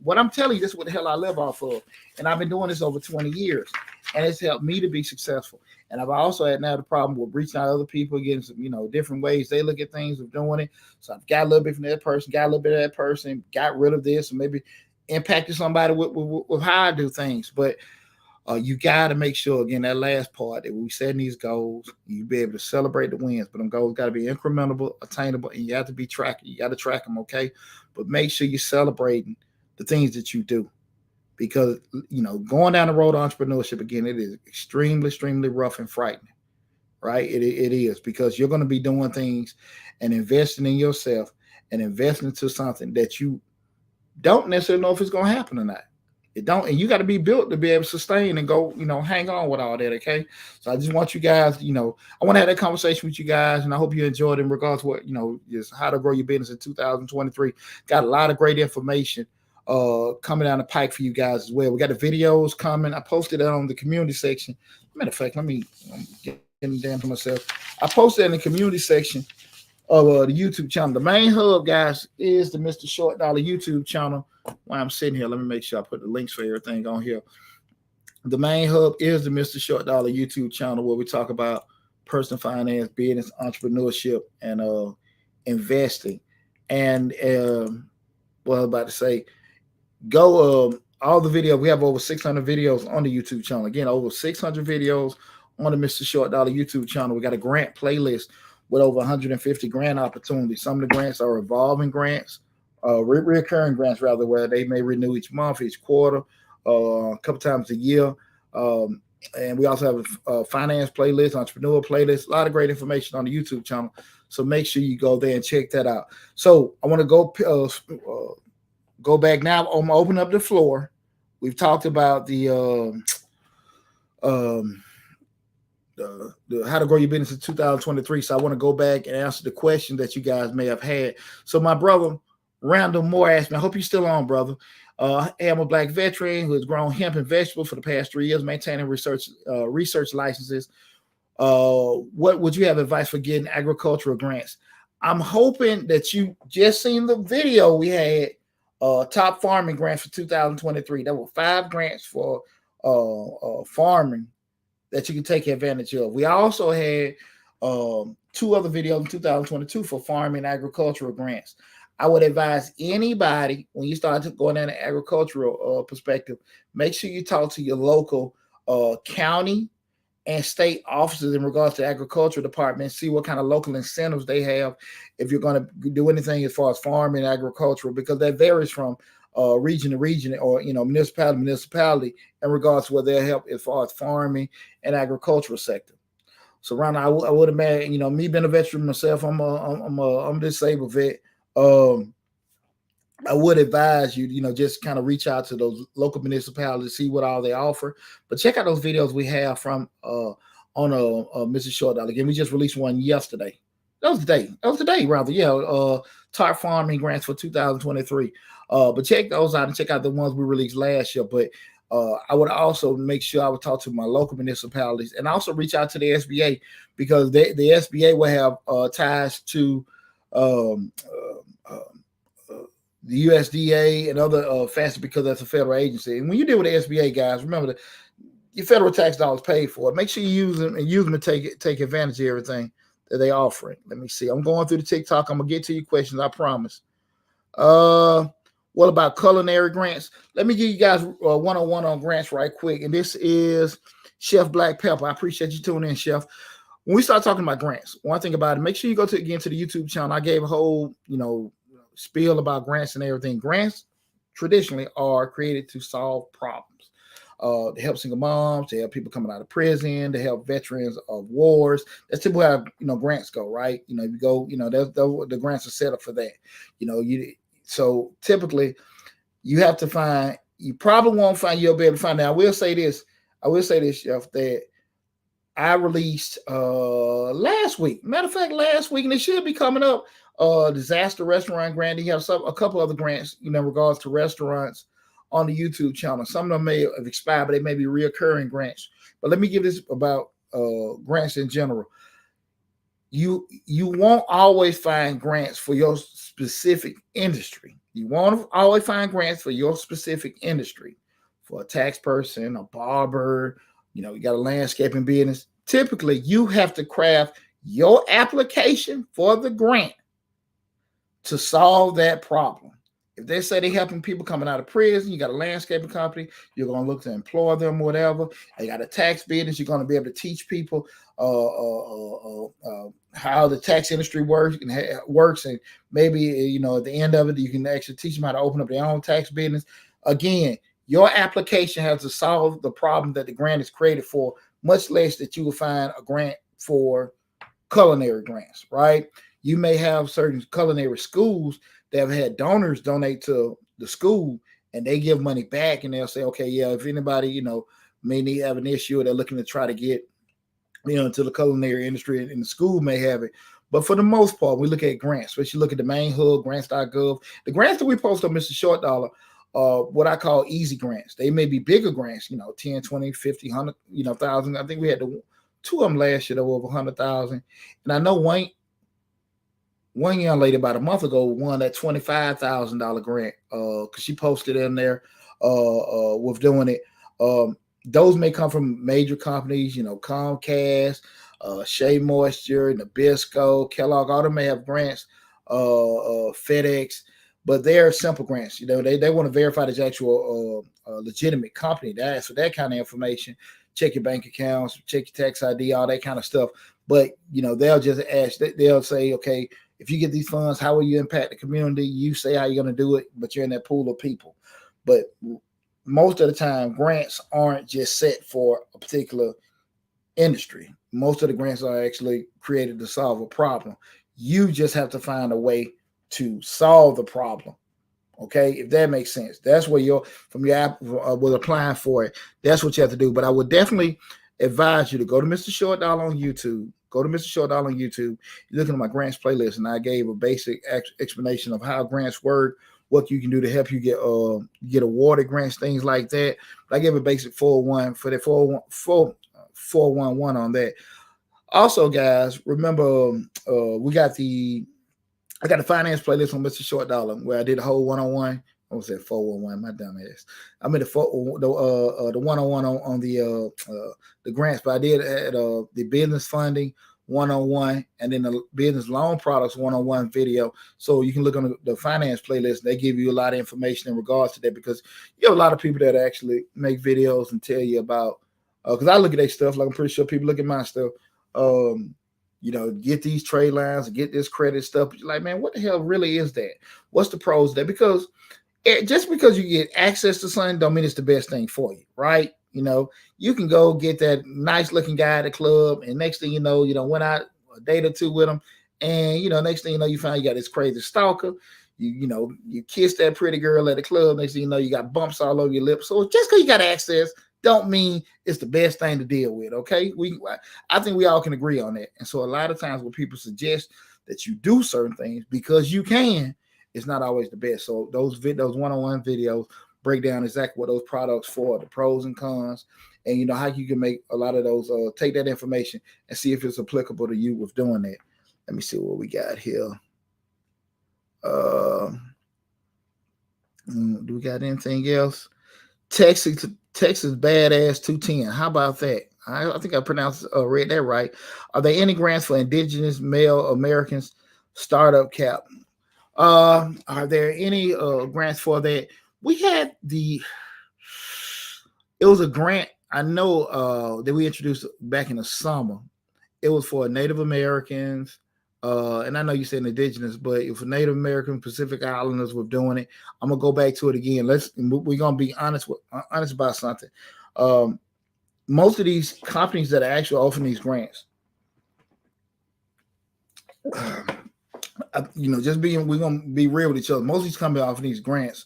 what I'm telling you, this is what the hell I live off of. And I've been doing this over 20 years. And it's helped me to be successful. And I've also had now the problem with reaching out to other people, getting some, different ways they look at things of doing it. So I've got a little bit from that person, got a little bit of that person, got rid of this, and maybe impacted somebody with how I do things. But you got to make sure, again, that last part, that we setting these goals, you be able to celebrate the wins. But them goals got to be incremental, attainable, and you have to be tracking. You got to track them, okay? But make sure you're celebrating the things that you do. Because, going down the road of entrepreneurship, again, it is extremely, extremely rough and frightening, right? It is, because you're going to be doing things and investing in yourself and investing into something that you don't necessarily know if it's going to happen or not. It don't, and you got to be built to be able to sustain and go, hang on with all that, okay? So I just want you guys, I want to have that conversation with you guys, and I hope you enjoyed it in regards to what, just how to grow your business in 2023. Got a lot of great information coming down the pike for you guys as well. We got the videos coming. I posted that on the community section. Matter of fact, I'm getting down to myself. I posted in the community section of the YouTube channel. The main hub, guys, is the Mr. Short Dollar YouTube channel. While I'm sitting here, let me make sure I put the links for everything on here. The main hub is the Mr. Short Dollar YouTube channel, where we talk about personal finance, business, entrepreneurship, and investing. And what I was about to say, go all the videos. We have over 600 videos on the YouTube channel. Again, over 600 videos on the Mr. Short Dollar YouTube channel. We got a grant playlist with over 150 grant opportunities. Some of the grants are revolving grants, recurring grants rather, where they may renew each month, each quarter, a couple times a year. And we also have a finance playlist, entrepreneur playlist, a lot of great information on the YouTube channel. So make sure you go there and check that out. So I want to go back now. I'm gonna open up the floor. We've talked about the how to grow your business in 2023. So I want to go back and answer the question that you guys may have had. So my brother Randall Moore asked me, I hope you're still on, brother. I'm a Black veteran who has grown hemp and vegetables for the past 3 years, maintaining research licenses. What would you have advice for getting agricultural grants? I'm hoping that you just seen the video we had, top farming grants for 2023. There were 5 grants for farming that you can take advantage of. We also had 2 other videos in 2022 for farming and agricultural grants. I would advise anybody, when you start going down the agricultural perspective, make sure you talk to your local county and state offices in regards to agriculture department, see what kind of local incentives they have if you're going to do anything as far as farming and agricultural, because that varies from region to region, or municipality to municipality, in regards to where they'll help as far as farming and agricultural sector. So Ron, I would imagine, me being a veteran myself, I'm a disabled vet. Um, I would advise you, just kind of reach out to those local municipalities, see what all they offer. But check out those videos we have from on Mrs. Short Dollar. Again, we just released one yesterday. That was the day. That was the day, rather. Yeah, Tart Farming Grants for 2023. But check those out and check out the ones we released last year. But I would also make sure I would talk to my local municipalities and also reach out to the SBA because the SBA will have ties to um, the USDA and other facets because that's a federal agency. And when you deal with the SBA, guys, remember that your federal tax dollars paid for it. Make sure you use them to take advantage of everything that they offering. Let me see. I'm going through the TikTok. I'm gonna get to your questions. I promise. What about culinary grants? Let me give you guys 101 on grants right quick. And this is Chef Black Pepper. I appreciate you tuning in, Chef. When we start talking about grants, one thing about it, make sure you go to the YouTube channel. I gave a whole, spiel about grants and everything. Grants traditionally are created to solve problems, to help single moms, to help people coming out of prison, to help veterans of wars. That's typically how grants go, right? You go, the grants are set up for that. So typically you have to find. You probably won't find. You'll be able to find out. I will say this, Chef, that I released last week. Matter of fact, last week, and it should be coming up. Disaster restaurant grant. You have a couple other grants, in regards to restaurants on the YouTube channel. Some of them may have expired, but they may be reoccurring grants. But let me give this about grants in general. You won't always find grants for your specific industry. You won't always find grants for your specific industry. For a tax person, a barber, you got a landscaping business. Typically, you have to craft your application for the grant to solve that problem. If they say they're helping people coming out of prison, you got a landscaping company, you're going to look to employ them, whatever. You got a tax business, you're going to be able to teach people how the tax industry works, and maybe, at the end of it, you can actually teach them how to open up their own tax business. Again, your application has to solve the problem that the grant is created for, much less that you will find a grant for culinary grants, right? You may have certain culinary schools that have had donors donate to the school and they give money back and they'll say, okay, yeah, if anybody, may have an issue or they're looking to try to get, into the culinary industry and the school may have it. But for the most part, we look at grants, especially look at the main hub, grants.gov. The grants that we post on Mr. Short Dollar are what I call easy grants. They may be bigger grants, 10, 20, 50, 100, 1,000. I think we had two of them last year that were over 100,000. And I know one young lady about a month ago won that $25,000 grant because she posted in there with doing it. Those may come from major companies, Comcast, Shea Moisture, Nabisco, Kellogg. All of them may have grants, FedEx, but they're simple grants. They want to verify this actual legitimate company. They ask for that kind of information. Check your bank accounts, check your tax ID, all that kind of stuff. But they'll just ask. They'll say, okay, if you get these funds, how will you impact the community? You say how you're going to do it, but you're in that pool of people. But most of the time, grants aren't just set for a particular industry. Most of the grants are actually created to solve a problem. You just have to find a way to solve the problem. Okay, if that makes sense. That's where from your app with applying for it. That's what you have to do. But I would definitely advise you to go to Mr. Short Dollar on YouTube. Go to Mr. Short Dollar on YouTube. You're looking at my grants playlist, and I gave a basic explanation of how grants work, what you can do to help you get awarded grants, things like that. But I gave a basic 401 for that 411 on that. Also, guys, remember I got the finance playlist on Mr. Short Dollar where I did a whole 101. I was at 411, my dumb ass. I made the 101 on the grants, but I did at the business funding 101 and then the business loan products 101 video. So you can look on the finance playlist. They give you a lot of information in regards to that because you have a lot of people that actually make videos and tell you about. Because I look at their stuff, like I'm pretty sure people look at my stuff. Get these trade lines, get this credit stuff. You're like, man, what the hell really is that? What's the pros of that? Because just because you get access to something don't mean it's the best thing for you, right? You can go get that nice looking guy at the club, and next thing you know, went out a date or two with him, And next thing you know, you find you got this crazy stalker. You kiss that pretty girl at the club. Next thing you know, you got bumps all over your lips. So just because you got access, don't mean it's the best thing to deal with. Okay, I think we all can agree on that. And so a lot of times when people suggest that you do certain things because you can, it's not always the best. So those one-on-one videos break down exactly what those products for, the pros and cons, and how you can make a lot of those. Take that information and see if it's applicable to you with doing that. Let me see what we got here. Do we got anything else? Texas Badass 210. How about that? I think I read that right. Are there any grants for indigenous male Americans startup cap? Are there any grants for that? It was a grant I know that we introduced back in the summer. It was for Native Americans. And I know you said indigenous, but if Native American Pacific Islanders were doing it, I'm gonna go back to it again. We're gonna be honest about something. Most of these companies that are actually offering these grants, we're gonna be real with each other. Most of these companies offering these grants,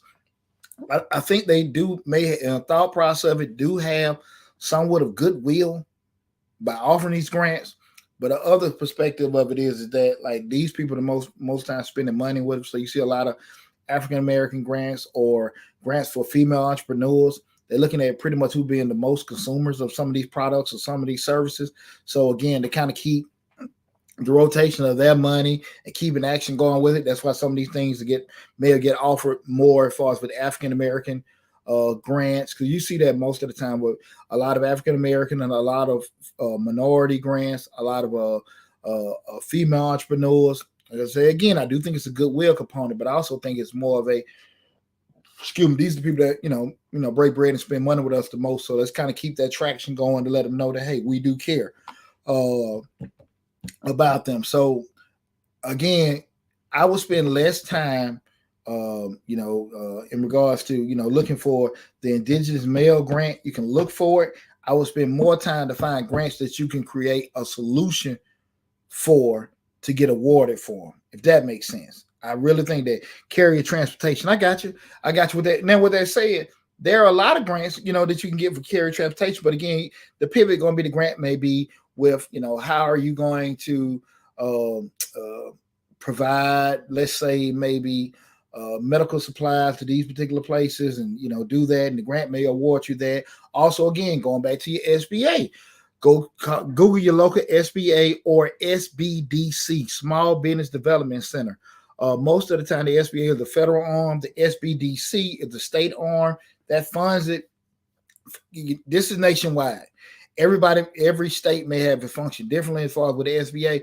I think they may in a thought process of it do have somewhat of goodwill by offering these grants. But the other perspective of it is that like these people the most time spending money with them. So you see a lot of African American grants or grants for female entrepreneurs. They're looking at pretty much who being the most consumers of some of these products or some of these services. So again, they kind of keep the rotation of their money and keeping action going with it. That's why some of these things may get offered more as far as with African American grants, because you see that most of the time with a lot of African American and a lot of minority grants, a lot of female entrepreneurs. Like I say again, I do think it's a goodwill component, but I also think it's more of a these are the people that break bread and spend money with us the most. So let's kind of keep that traction going to let them know that hey, we do care about them. So again, I will spend less time in regards to, looking for the indigenous male grant. You can look for it. I will spend more time to find grants that you can create a solution for to get awarded for them, if that makes sense. I really think that carrier transportation, I got you with that. Now, with that said, there are a lot of grants, that you can get for carrier transportation. But again, the pivot going to be the grant may be with, how are you going to provide, let's say, maybe medical supplies to these particular places and, do that. And the grant may award you that. Also, again, going back to your SBA, Google your local SBA or SBDC, Small Business Development Center. Most of the time, the SBA is the federal arm. The SBDC is the state arm that funds it. This is nationwide. Every state may have it function differently as far as with the SBA.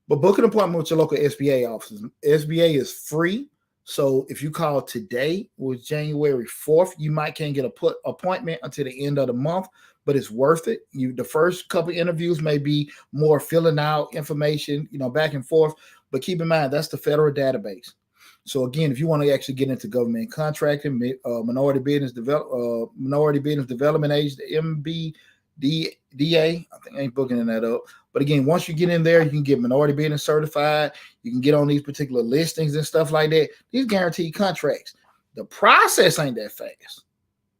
But book an appointment with your local SBA offices. SBA is free. So if you call today, was January 4th, you can't get an appointment until the end of the month, but it's worth it. The first couple of interviews may be more filling out information, back and forth. But keep in mind, that's the federal database. So again, if you want to actually get into government contracting, minority business development agency, MBDA, I think I ain't booking that up. But again, once you get in there, you can get minority business certified. You can get on these particular listings and stuff like that. These guaranteed contracts. The process ain't that fast.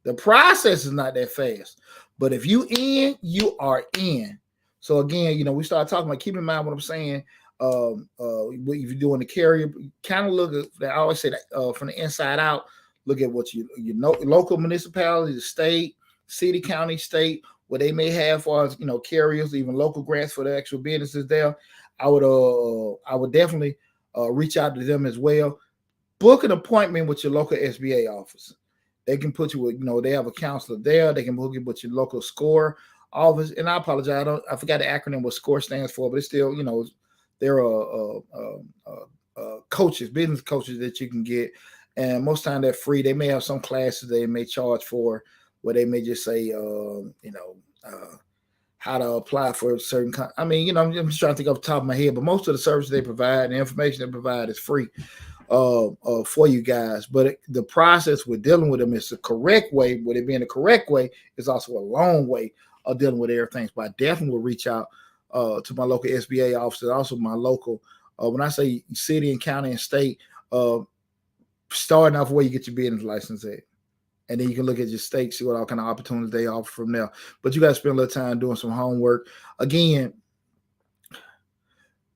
The process is not that fast. But if you in, you are in. So again, we start talking about, keep in mind what I'm saying. If you're doing the carrier, kind of look at, I always say that from the inside out, look at what local municipality, the state, city, county, state, what they may have for us, carriers, even local grants for the actual businesses there. I would definitely reach out to them as well. Book an appointment with your local SBA office. They can put you with, they have a counselor there. They can book you with your local SCORE office. And I apologize, I forgot the acronym what SCORE stands for, but it's still, there are coaches, business coaches that you can get. And most time they're free. They may have some classes they may charge for, where they may just say, how to apply for a certain. I'm just trying to think off the top of my head, but most of the services they provide and the information they provide is free for you guys. But the process with dealing with them is the correct way. With it being the correct way, is also a long way of dealing with everything. But I definitely will reach out to my local SBA office, also my local When I say city and county and state, uh, starting off where you get your business license at. And then you can look at your state, see what all kind of opportunities they offer from there. But you got to spend a little time doing some homework. Again,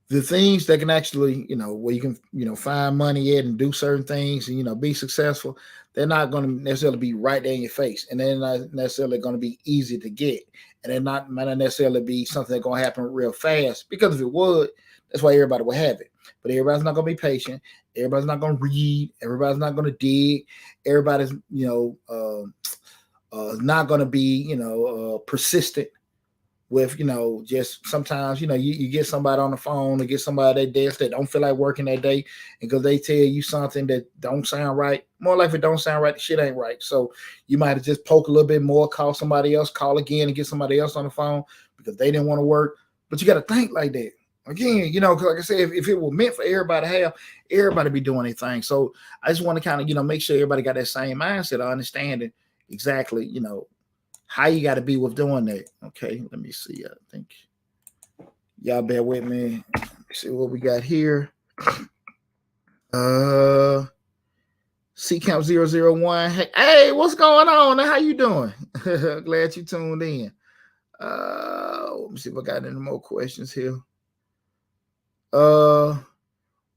the things that can actually, where you can, find money at and do certain things and, be successful, they're not going to necessarily be right there in your face. And they're not necessarily going to be easy to get. And they're not might not necessarily be something that's going to happen real fast. Because if it would, that's why everybody will have it. But everybody's not going to be patient. Everybody's not going to read. Everybody's not going to dig. Everybody's, not going to be, persistent with, just sometimes, you get somebody on the phone or get somebody at their desk that don't feel like working that day. And because they tell you something that don't sound right, more like if it don't sound right, the shit ain't right. So you might have just poke a little bit more, call somebody else, call again and get somebody else on the phone because they didn't want to work. But you got to think like that. Again, because like I said, if it were meant for everybody to have, everybody be doing anything. So I just want to kind of, make sure everybody got that same mindset of understanding exactly, how you got to be with doing that. Okay, let me see. I think y'all bear with me. See what we got here. C Camp 001. Hey, what's going on? How you doing? Glad you tuned in. Let me see if I got any more questions here.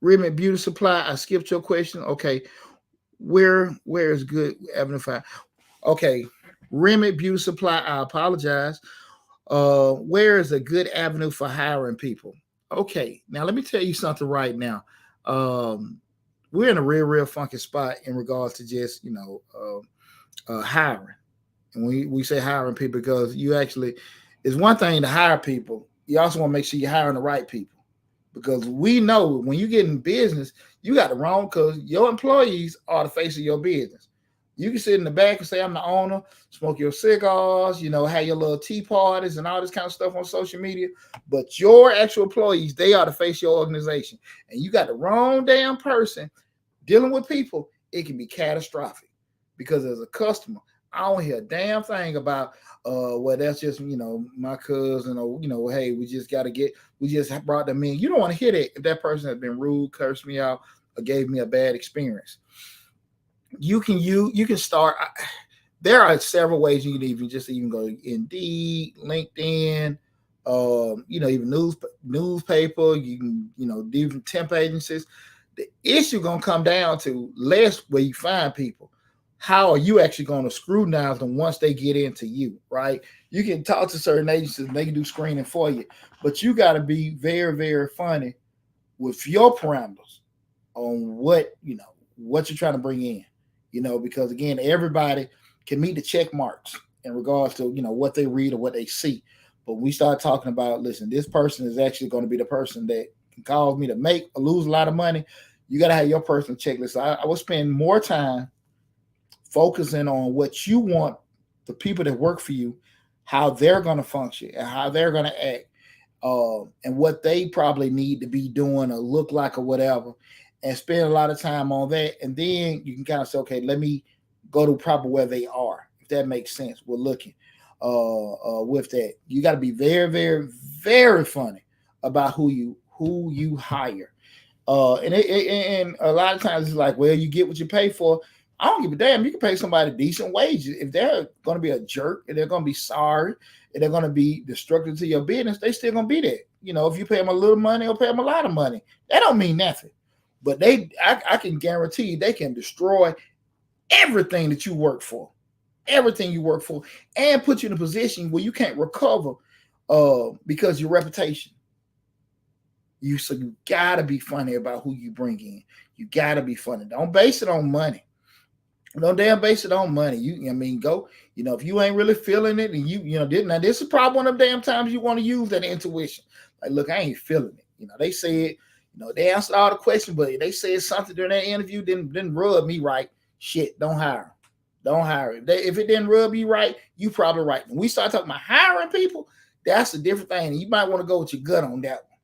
Remit Beauty Supply. I skipped your question. Okay. Where is good avenue 5? Okay. Remit Beauty Supply. I apologize. Where is a good avenue for hiring people? Okay. Now let me tell you something right now. We're in a real funky spot in regards to just, hiring. And we say hiring people because you actually, it's one thing to hire people. You also want to make sure you're hiring the right people. Because we know when you get in business, you got the wrong, because your employees are the face of your business. You can sit in the back and say, I'm the owner, smoke your cigars, have your little tea parties and all this kind of stuff on social media. But your actual employees, they are the face of your organization. And you got the wrong damn person dealing with people, it can be catastrophic. Because as a customer, I don't hear a damn thing about, well, that's just, my cousin, or, hey, we just brought them in. You don't want to hear that if that person has been rude, cursed me out, or gave me a bad experience. You can start. There are several ways you can even go Indeed, LinkedIn, even newspaper. You can, even temp agencies. The issue gonna come down to less where you find people. How are you actually going to scrutinize them once they get into you, right? You can talk to certain agencies and they can do screening for you, but you got to be very, very funny with your parameters on what you're trying to bring in, because again, everybody can meet the check marks in regards to, what they read or what they see. But we start talking about, listen, this person is actually going to be the person that can cause me to make or lose a lot of money. You got to have your personal checklist. I will spend more time focusing on what you want the people that work for you, how they're going to function and how they're going to act, and what they probably need to be doing or look like or whatever, and spend a lot of time on that. And then you can kind of say, okay, let me go to proper where they are, if that makes sense. We're looking with that. You got to be very, very, very funny about who you hire. And a lot of times it's like, well, you get what you pay for. I don't give a damn. You can pay somebody decent wages. If they're going to be a jerk, and they're going to be sorry, and they're going to be destructive to your business, they still going to be there. If you pay them a little money or pay them a lot of money, that don't mean nothing. But I can guarantee you, they can destroy everything that you work for, and put you in a position where you can't recover because your reputation. So you gotta be funny about who you bring in. You gotta be funny. Don't base it on money. Don't damn base it on money. Go. If you ain't really feeling it, and now this is probably one of the damn times you want to use that intuition. Like, look, I ain't feeling it. They said, they answered all the questions, but they said something during that interview didn't rub me right. Shit, don't hire them. Don't hire him. If it didn't rub you right, you probably right. When we start talking about hiring people, that's a different thing. You might want to go with your gut on that one.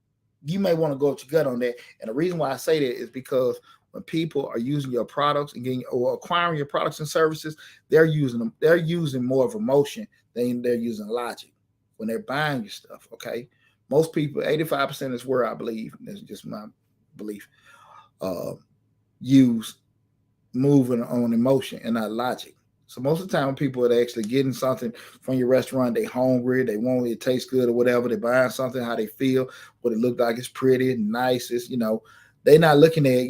And the reason why I say that is because when people are using your products and or acquiring your products and services, they're using more of emotion than they're using logic when they're buying your stuff. Okay. Most people, 85% is where I believe. That's just my belief, uh, use moving on emotion and not logic. So most of the time, when people are actually getting something from your restaurant, they hungry, they want it, tastes good or whatever. They buying something, how they feel, what it look like, it's pretty, nice. It's they not looking at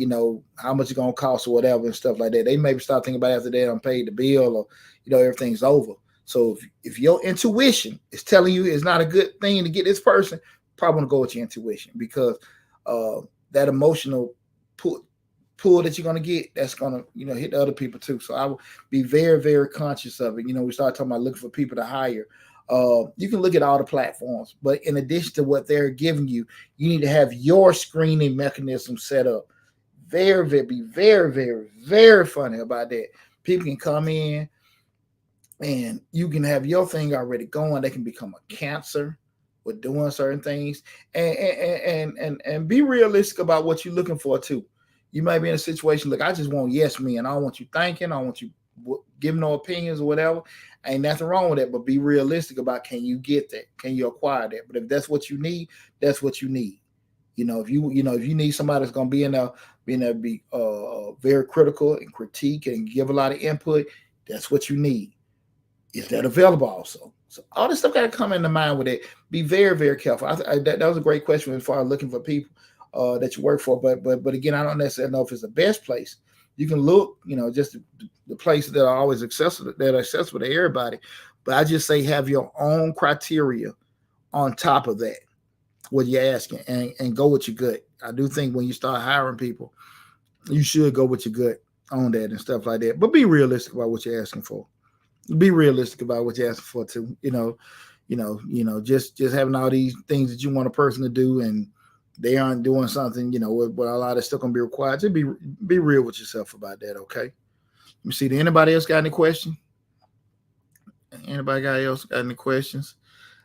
how much it's gonna cost or whatever and stuff like that. They maybe start thinking about it after they done paid the bill or everything's over. So if your intuition is telling you it's not a good thing to get this person, probably want to go with your intuition because that emotional pull that you're going to get, that's going to hit the other people too. So I will be very, very conscious of it. We start talking about looking for people to hire. You can look at all the platforms, but in addition to what they're giving you, you need to have your screening mechanism set up. Be very, very, very funny about that. People can come in and you can have your thing already going. They can become a cancer with doing certain things, and be realistic about what you're looking for too. You might be in a situation, look, I just want yes men. I don't want you thinking. I don't want you giving no opinions or whatever. Ain't nothing wrong with that, but be realistic about, can you get that? Can you acquire that? But if that's what you need, that's what you need. If you need somebody that's going to be in there, be very critical and critique and give a lot of input, that's what you need. Is that available also? So all this stuff got to come into mind with it. Be very, very careful. That was a great question as far as looking for people that you work for. But again, I don't necessarily know if it's the best place. You can look, just the places that are always accessible to everybody. But I just say have your own criteria on top of that, what you're asking, and go with your gut. I do think when you start hiring people, you should go with your gut on that and stuff like that. But be realistic about what you're asking for. Be realistic about what you're asking for too. Just having all these things that you want a person to do and they aren't doing something, but a lot of stuff gonna be required. Just be real with yourself about that, okay? Let me see. Did anybody else got any questions? Anybody else got any questions?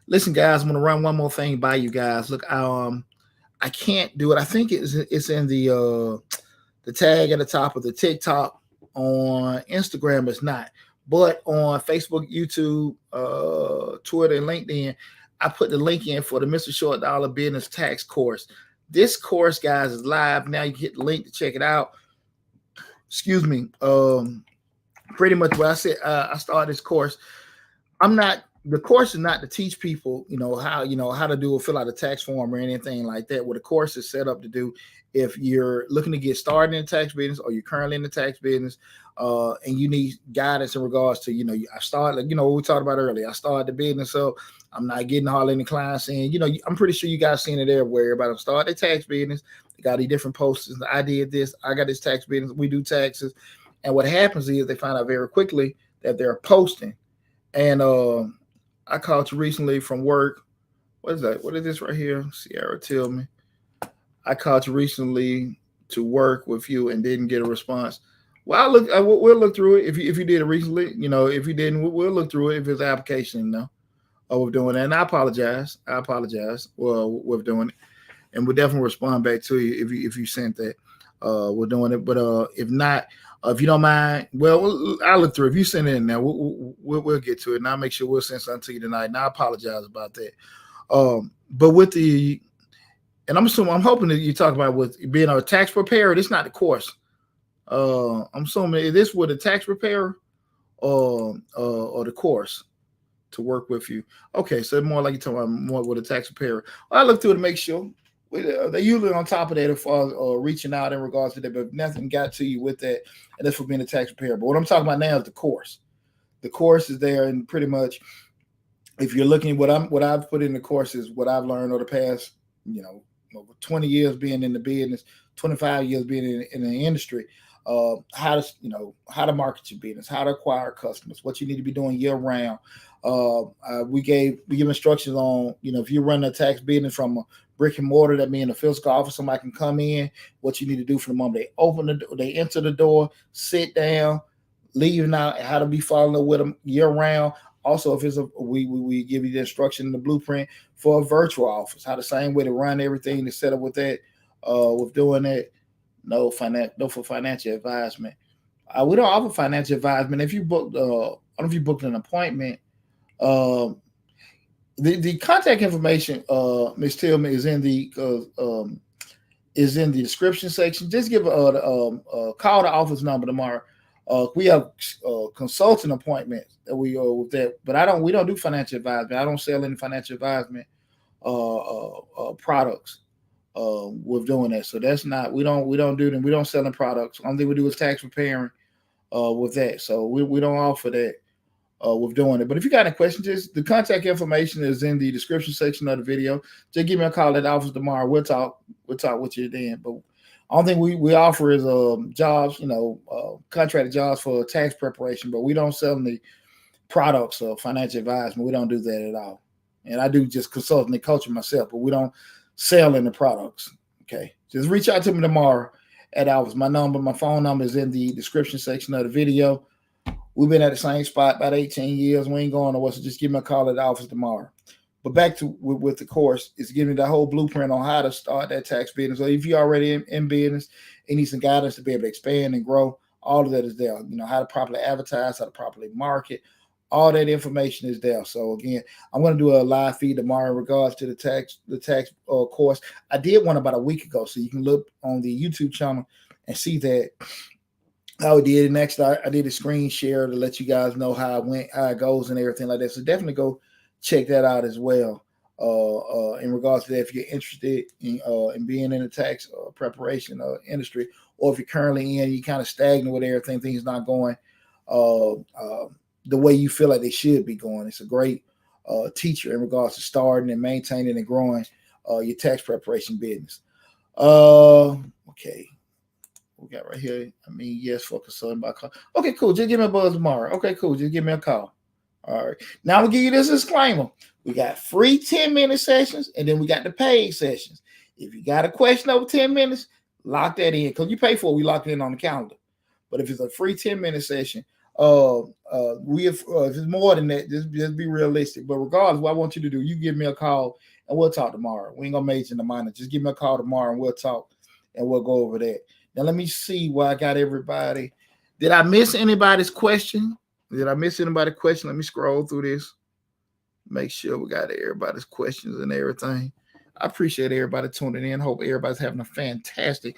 Listen, guys, I'm gonna run one more thing by you guys. Look, I can't do it. I think it's in the tag at the top of the TikTok. On Instagram, it's not. But on Facebook, YouTube, Twitter, and LinkedIn, I put the link in for the Mr. Short Dollar Business Tax course. This course, guys, is live now. You can hit the link to check it out. Excuse me. Pretty much what I said. I started this course. The course is not to teach people, how to do or fill out a tax form or anything like that. What the course is set up to do, if you're looking to get started in the tax business or you're currently in the tax business, and you need guidance in regards to, I started, what we talked about earlier. I started the business, so I'm not getting hardly any clients saying, I'm pretty sure you guys seen it everywhere. Everybody started a tax business. They got these different posters. I did this. I got this tax business. We do taxes. And what happens is they find out very quickly that they're posting. And I called you recently from work. What is that? What is this right here? Sierra, tell me. I called you recently to work with you and didn't get a response. Well, we'll look through it. If you did it recently, if you didn't, we'll look through it if it's an application, of doing that. And I apologize. Well, with doing it. And we'll definitely respond back to you if you sent that. We're doing it. But if not, if you don't mind, well, I'll look through. If you send it in now, we'll get to it. And I'll make sure we'll send something to you tonight. And I apologize about that. But with and I'm hoping that you talk about with being a tax preparer. It's not the course. I'm assuming, is this with a tax preparer or the course to work with you? Okay, so more like you're talking about more with a tax preparer. Well, I look through it to make sure. They're usually on top of that as far as reaching out in regards to that, but nothing got to you with that, and that's for being a tax preparer. But what I'm talking about now is the course. The course is there, and pretty much, if you're looking, what I've put in the course is what I've learned over the past, over 20 years being in the business, 25 years being in the industry. How to market your business, how to acquire customers, what you need to be doing year round. We give instructions on, if you run a tax business from a brick and mortar, that means a physical office, somebody can come in, what you need to do from the moment they open the door, they enter the door, sit down, leave now, how to be following with them year round. Also, if it's we give you the instruction in the blueprint for a virtual office, how the same way to run everything to set up with that, with doing that. No for financial advisement. We don't offer financial advisement. If you booked, I don't know if you booked an appointment. The contact information, Ms. Tillman, is in the is in the description section. Just give a call the office number tomorrow. We have consulting appointments that we with that, but we don't do financial advisement. I don't sell any financial advisement products with doing that. So that's not we don't do them. We don't sell them products. Only thing we do is tax preparing with that. So we don't offer that with doing it. But if you got any questions, just the contact information is in the description section of the video. Just give me a call at the office tomorrow. We'll talk with you then. But only thing we offer is jobs, contracted jobs for tax preparation, but we don't sell any products or financial advisement. We don't do that at all. And I do just consulting and coaching myself, but we don't sell any products. Okay. Just reach out to me tomorrow at the office. My phone number is in the description section of the video. We've been at the same spot about 18 years. We ain't going nowhere, so just give me a call at the office tomorrow. But back to with the course, it's giving you the whole blueprint on how to start that tax business. So if you're already in business and need some guidance to be able to expand and grow, all of that is there. How to properly advertise, how to properly market, all that information is there. So again, I'm going to do a live feed tomorrow in regards to the tax course. I did one about a week ago, so you can look on the YouTube channel and see that. How it did. Next, I did a screen share to let you guys know how it went, how it goes, and everything like that. So definitely go check that out as well. In regards to that, if you're interested in being in the tax preparation industry, or if you're currently in, you kind of stagnant with everything, things not going the way you feel like they should be going. It's a great teacher in regards to starting and maintaining and growing your tax preparation business. Okay. We got right here. Yes, for consulting by call. Okay, cool. Just give me a buzz tomorrow. Okay, cool. Just give me a call. All right. Now we'll give you this disclaimer. We got free 10-minute sessions, and then we got the paid sessions. If you got a question over 10 minutes, lock that in. Because you pay for it, we lock it in on the calendar. But if it's a free 10-minute session, if it's more than that, just be realistic. But regardless, what I want you to do, you give me a call and we'll talk tomorrow. We ain't gonna major in the minor. Just give me a call tomorrow and we'll talk and we'll go over that. Now let me see where I got everybody. Did I miss anybody's question? Let me scroll through this. Make sure we got everybody's questions and everything. I appreciate everybody tuning in. Hope everybody's having a fantastic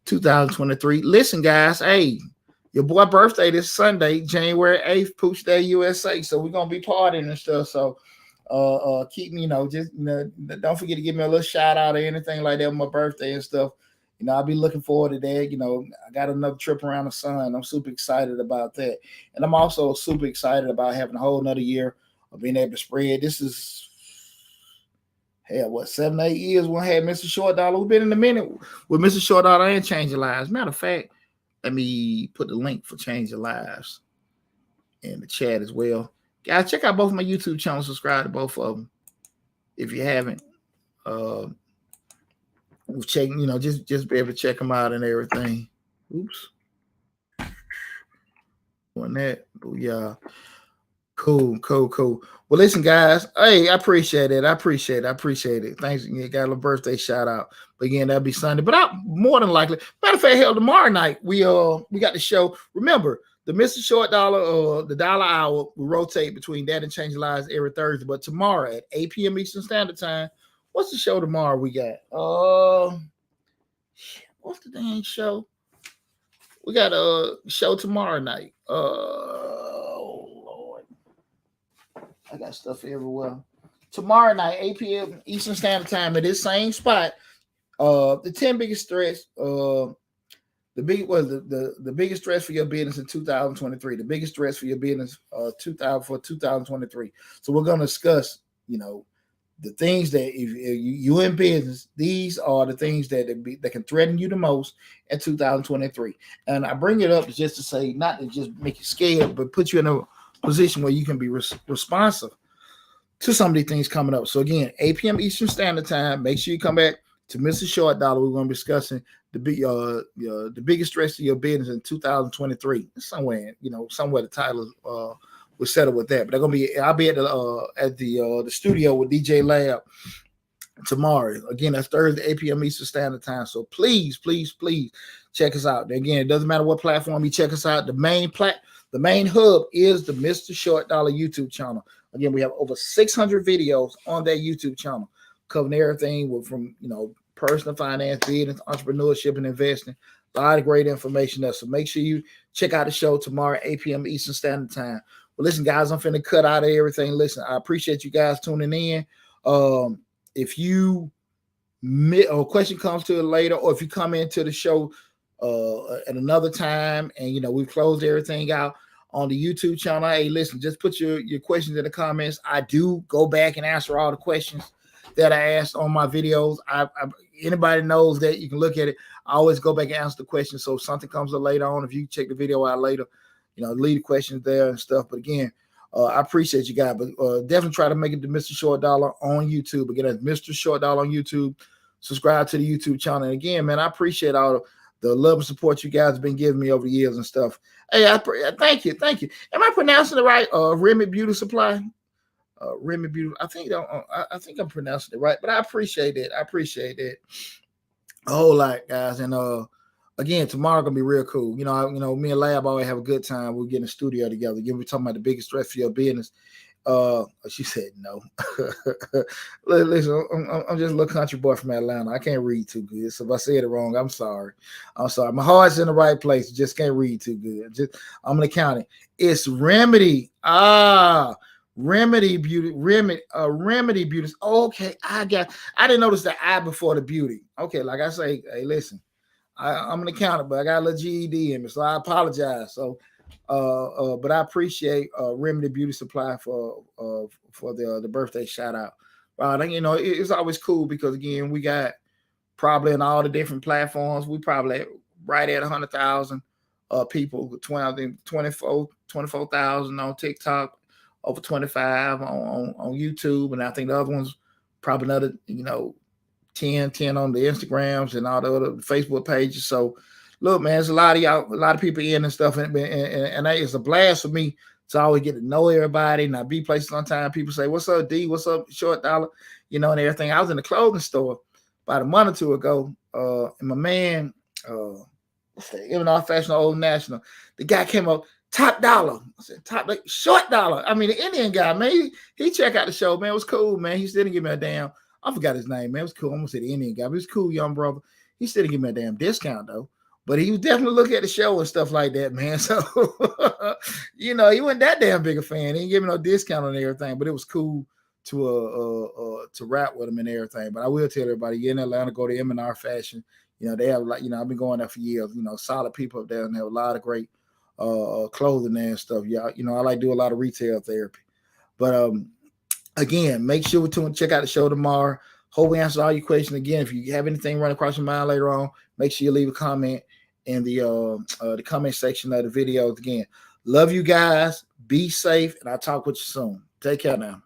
2023. Listen, guys, hey, your boy birthday this Sunday, January 8th, Pooch Day USA. So we're gonna be partying and stuff. So keep me, don't forget to give me a little shout out or anything like that on my birthday and stuff. I'll be looking forward to that. I got another trip around the sun. I'm super excited about that. And I'm also super excited about having a whole nother year of being able to spread. This is, 7, 8 years we had Mr. Short Dollar. We've been in a minute with Mr. Short Dollar and Changing Lives. Matter of fact, let me put the link for Changing Lives in the chat as well. Guys, check out both of my YouTube channels. Subscribe to both of them if you haven't. Check, just be able to check them out and everything. Oops. Doing that. But yeah. Cool. Well, listen, guys. Hey, I appreciate it. Thanks. You got a little birthday shout out. But again, that'll be Sunday. But more than likely, matter of fact, hell, tomorrow night we got the show. Remember, the Mr. Short Dollar, the Dollar Hour, we rotate between that and Change Lives every Thursday. But tomorrow at 8 p.m. Eastern Standard Time. What's the show tomorrow we got? What's the dang show? We got a show tomorrow night. Oh, Lord. I got stuff everywhere. Tomorrow night, 8 p.m. Eastern Standard Time at this same spot. The 10 biggest threats. The biggest stress for your business in 2023. The biggest stress for your business for 2023. So we're going to discuss, the things that if you in business, these are the things that can threaten you the most in 2023. And I bring it up just to say, not to just make you scared, but put you in a position where you can be responsive to some of these things coming up. So again, 8 p.m. Eastern Standard Time. Make sure you come back to Mr. Short Dollar. We're going to be discussing the biggest stress of your business in 2023. Somewhere the title we'll settle with that. But I'll be at the studio with DJ Lab tomorrow. Again, that's Thursday, 8 p.m. Eastern Standard Time. So please check us out. Again, it doesn't matter what platform you check us out. The main hub is the Mr. Short Dollar YouTube channel. Again, we have over 600 videos on that YouTube channel covering everything from personal finance, business, entrepreneurship, and investing. A lot of great information there. So make sure you check out the show tomorrow, 8 p.m. Eastern Standard Time. Well, listen, guys, I'm finna cut out of everything. Listen, I appreciate you guys tuning in. If you or question comes to it later, or if you come into the show at another time and we've closed everything out on the YouTube channel, hey, listen, just put your questions in the comments. I do go back and answer all the questions that I asked on my videos. Anybody knows that, you can look at it. I always go back and answer the questions. So if something comes up later on, if you check the video out later, leave the questions there and stuff. But again, I appreciate you guys, but definitely try to make it to Mr. Short Dollar on YouTube. Again, that's Mr. Short Dollar on YouTube. Subscribe to the YouTube channel. And again, man, I appreciate all the love and support you guys have been giving me over the years and stuff. Hey, thank you. Am I pronouncing it right? Remy Beauty Supply. Remy Beauty. I think I'm pronouncing it right, but I appreciate it. A whole lot, guys. And again, tomorrow gonna be real cool. Me and Lab always have a good time. We'll get in the studio together. Again, we're talking about the biggest threat for your business. She said no. Listen, I'm just a little country boy from Atlanta. I can't read too good. So if I said it wrong, I'm sorry. My heart's in the right place. Just can't read too good. I'm gonna count it. It's Remedy. Remedy Beauty. Remedy Beauty. Okay, I didn't notice the I before the beauty. Okay, like I say, hey, listen. I'm gonna count it, but I got a little GED in me, so I apologize. So, but I appreciate Remedy Beauty Supply for the birthday shout out. It's always cool because again, we got probably in all the different platforms, we probably right at 100,000 people, 24,000 on TikTok, over 25 on YouTube, and I think the other ones probably another 10 on the Instagrams and all the other Facebook pages. So look, man, there's a lot of people in and stuff, and it's a blast for me to always get to know everybody. And I be places sometimes. People say, "What's up, D? What's up, Short Dollar?" And everything. I was in the clothing store about a month or two ago, and my man, even our Fashion Old National, the guy came up, Top Dollar. I said, Short Dollar. I mean, the Indian guy, man, he checked out the show, man. It was cool, man. He still didn't give me a damn. I forgot his name, man. It was cool. I'm gonna say the Indian guy, but he was cool, young brother. He still didn't give me a damn discount though. But he was definitely looking at the show and stuff like that, man. So he wasn't that damn big a fan. He didn't give me no discount on everything, but it was cool to rap with him and everything. But I will tell everybody, you're in Atlanta, go to M&R Fashion. They have I've been going there for years. Solid people up there and have a lot of great clothing there and stuff. Yeah, I like to do a lot of retail therapy. But again, make sure to check out the show tomorrow. Hope we answer all your questions. Again, if you have anything run across your mind later on, make sure you leave a comment in the comment section of the videos. Again, love you guys. Be safe, and I'll talk with you soon. Take care now.